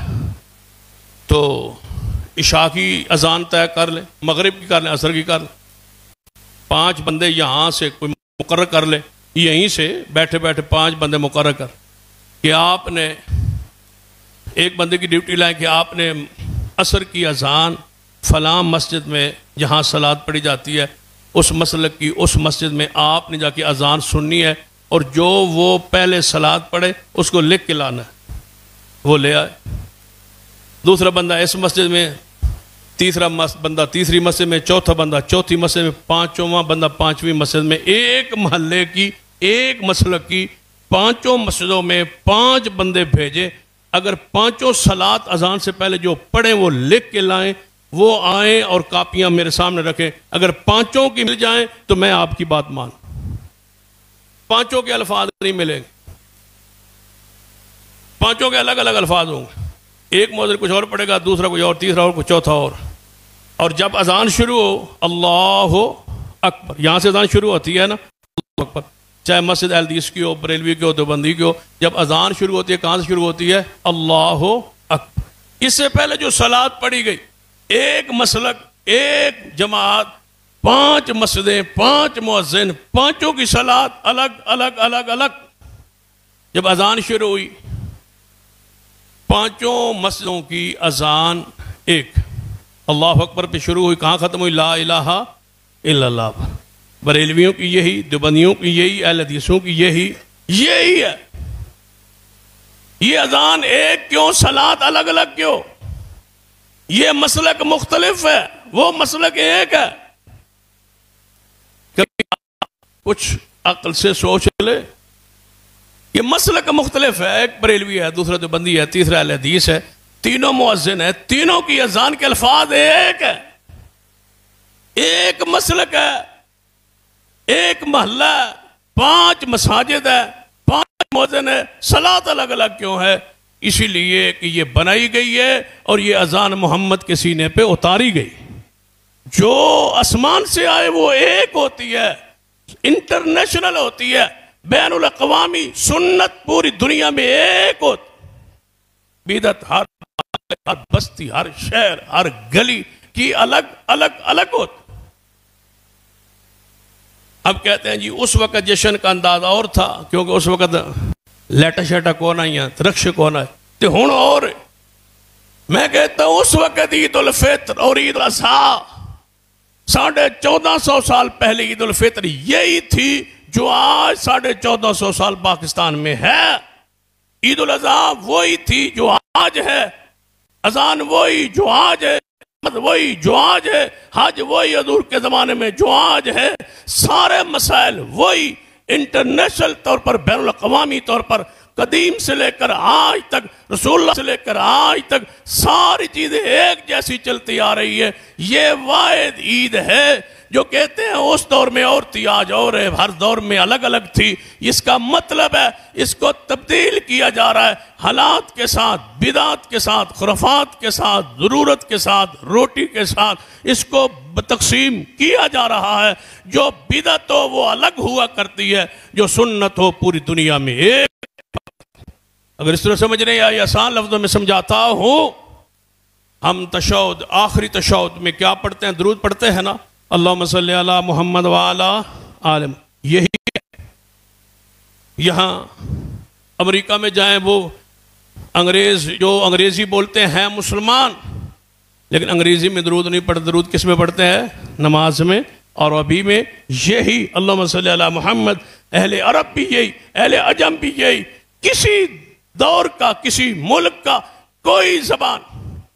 تو عشاء کی اذان طے کر لیں، مغرب کی کر لیں، عصر کی کر لیں. 5 بندے یہاں سے کوئی مقرر کر لیں، یہیں سے بیٹھے بیٹھے 5 بندے مقرر کر کہ آپ نے ایک بندے کی ڈیوٹی لائیں کہ آپ نے عصر کی اذان فلاں مسجد میں جہاں صلاۃ پڑھی جاتی ہے اس مسلک کی اس مسجد میں آپ نے جا کے اذان سننی ہے، اور جو وہ پہلے صلاۃ پڑھے اس کو لکھ کے لانا ہے، وہ لے آئے. دوسرا بندہ اس مسجد میں، تیسرا بندہ تیسری مسجد میں، چوتھا بندہ چوتھی مسجد میں، پانچواں بندہ پانچویں مسجد میں. ایک محلے کی ایک مسلک کی 5 مسجدوں میں 5 بندے بھیجے. اگر 5 صلاۃ اذان سے پہلے جو پڑھیں وہ لکھ کے لائیں، وہ آئیں اور کاپیاں میرے سامنے رکھیں. اگر 5 کی مل جائیں تو میں آپ کی بات مان. 5 کے الفاظ نہیں ملیں گے، 5 کے الگ الگ الفاظ ہوں گے. ایک مؤذن کچھ اور پڑھے گا، دوسرا کچھ اور، تیسرا اور، کچھ چوتھا اور. اور جب اذان شروع ہو اللہ اکبر، یہاں سے اذان شروع ہوتی ہے نا اللہ اکبر، چاہے مسجد اہل حدیث کی ہو، بریلوی کی ہو، دیوبندی کی ہو، جب اذان شروع ہوتی ہے کہاں سے شروع ہوتی ہے؟ اللہ اکبر. اس سے پہلے جو صلاۃ پڑھی گئی، ایک مسلک ایک جماعت 5 مسجدیں 5 مؤذن، 5 کی صلاۃ الگ الگ الگ الگ. جب اذان شروع ہوئی 5 مسجدوں کی اذان ایک، اللہ اکبر پہ شروع ہوئی، کہاں ختم ہوئی؟ لا الہ الا اللہ. بریلویوں کی یہی، دیوبندیوں کی یہی، اہل حدیثوں کی یہی ہے. یہ اذان ایک کیوں، صلاۃ الگ الگ کیوں؟ یہ مسلک مختلف ہے، وہ مسلک ایک ہے. کچھ عقل سے سوچ لے، یہ مسلک مختلف ہے، ایک بریلوی ہے، دوسرا دیوبندی ہے، تیسرا اہل حدیث ہے، تینوں مؤذن ہیں، تینوں کی اذان کے الفاظ ایک ہے. ایک مسلک ہے، ایک محلہ ہے، 5 مساجد ہے، 5 مؤذن ہے، صلاۃ الگ الگ کیوں ہے؟ اسی لیے کہ یہ بنائی گئی ہے اور یہ اذان محمد کے سینے پہ اتاری گئی. جو آسمان سے آئے وہ ایک ہوتی ہے، انٹرنیشنل ہوتی ہے، بین الاقوامی. سنت پوری دنیا میں ایک ہوتی، بدعت ہر بستی، ہر شہر، ہر گلی کی الگ الگ الگ ہوتی. اب کہتے ہیں جی اس وقت جشن کا انداز اور تھا، کیونکہ اس وقت لیٹا شیٹا کون آئی ہیں، رقص کون آئے تو ہون. اور میں کہتا ہوں اس وقت عید الفطر اور عید الاضحیٰ 1450 سال پہلے عید الفطر یہی تھی جو آج 1450 سال پاکستان میں ہے. عید الاضحیٰ وہی تھی جو آج ہے، اذان وہی جو آج ہے، وہی جو آج ہے، حج وہی حضور کے زمانے میں جو آج ہے. سارے مسائل وہی، انٹرنیشنل طور پر، بین الاقوامی طور پر، قدیم سے لے کر آج تک، رسول اللہ سے لے کر آج تک ساری چیزیں ایک جیسی چلتی آ رہی ہے. یہ واحد عید ہے جو کہتے ہیں اس دور میں اور تھی، آج اور ہے، ہر دور میں الگ الگ تھی. اس کا مطلب ہے اس کو تبدیل کیا جا رہا ہے حالات کے ساتھ، بدعات کے ساتھ، خرافات کے ساتھ، ضرورت کے ساتھ، روٹی کے ساتھ. اس کو تقسیم کیا جا رہا ہے. جو بدعت ہو وہ الگ ہوا کرتی ہے، جو سنت ہو پوری دنیا میں ایک. اگر اس طرح سمجھ نہیں آئی، آسان لفظوں میں سمجھاتا ہوں. ہم تشہد، آخری تشہد میں کیا پڑھتے ہیں؟ درود پڑھتے ہیں نا، اللہم صلی علی محمد وعلی آل. یہی یہاں امریکہ میں جائیں، وہ انگریز جو انگریزی بولتے ہیں مسلمان، لیکن انگریزی میں درود نہیں پڑھتے. درود کس میں پڑھتے ہیں؟ نماز میں اور عربی میں. یہی اللہم صلی علی محمد. اہل عرب بھی یہی، اہل عجم بھی یہی. کسی دور کا، کسی ملک کا کوئی زبان،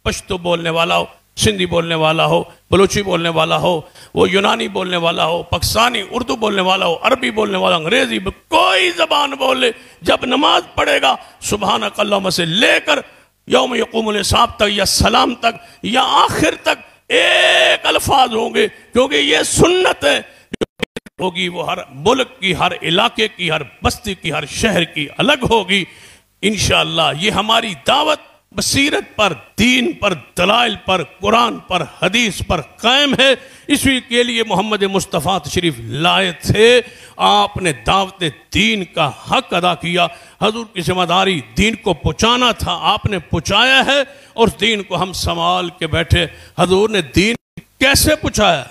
پشتو بولنے والا ہو، سندھی بولنے والا ہو، بلوچی بولنے والا ہو، وہ یونانی بولنے والا ہو، پاکستانی اردو بولنے والا ہو، عربی بولنے والا، انگریزی، کوئی زبان بولے، جب نماز پڑھے گا سبحانک اللہم سے لے کر یوم یقوم الحساب تک یا سلام تک یا آخر تک ایک الفاظ ہوں گے، کیونکہ یہ سنت ہے جو ہوگی وہ ہر ملک کی، ہر علاقے کی، ہر بستی کی، ہر شہر کی الگ ہوگی انشاءاللہ. یہ ہماری دعوت بصیرت پر، دین پر، دلائل پر، قرآن پر، حدیث پر قائم ہے. اسی کے لیے محمد مصطفیٰ تشریف لائے تھے. آپ نے دعوت دین کا حق ادا کیا. حضور کی ذمہ داری دین کو پہنچانا تھا، آپ نے پہنچایا ہے اور دین کو ہم سنبھال کے بیٹھے. حضور نے دین کیسے پہنچایا،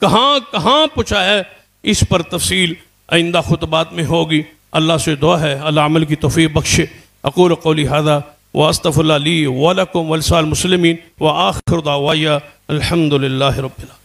کہاں کہاں پہنچایا ہے، اس پر تفصیل آئندہ خطبات میں ہوگی. اللہ سے دعا ہے اللہ عمل کی توفیق بخشے. اقول قولی ھذا واستغفر اللہ لی ولکم ولسائر المسلمین وآخر دعوایا الحمدللہ رب العالمین.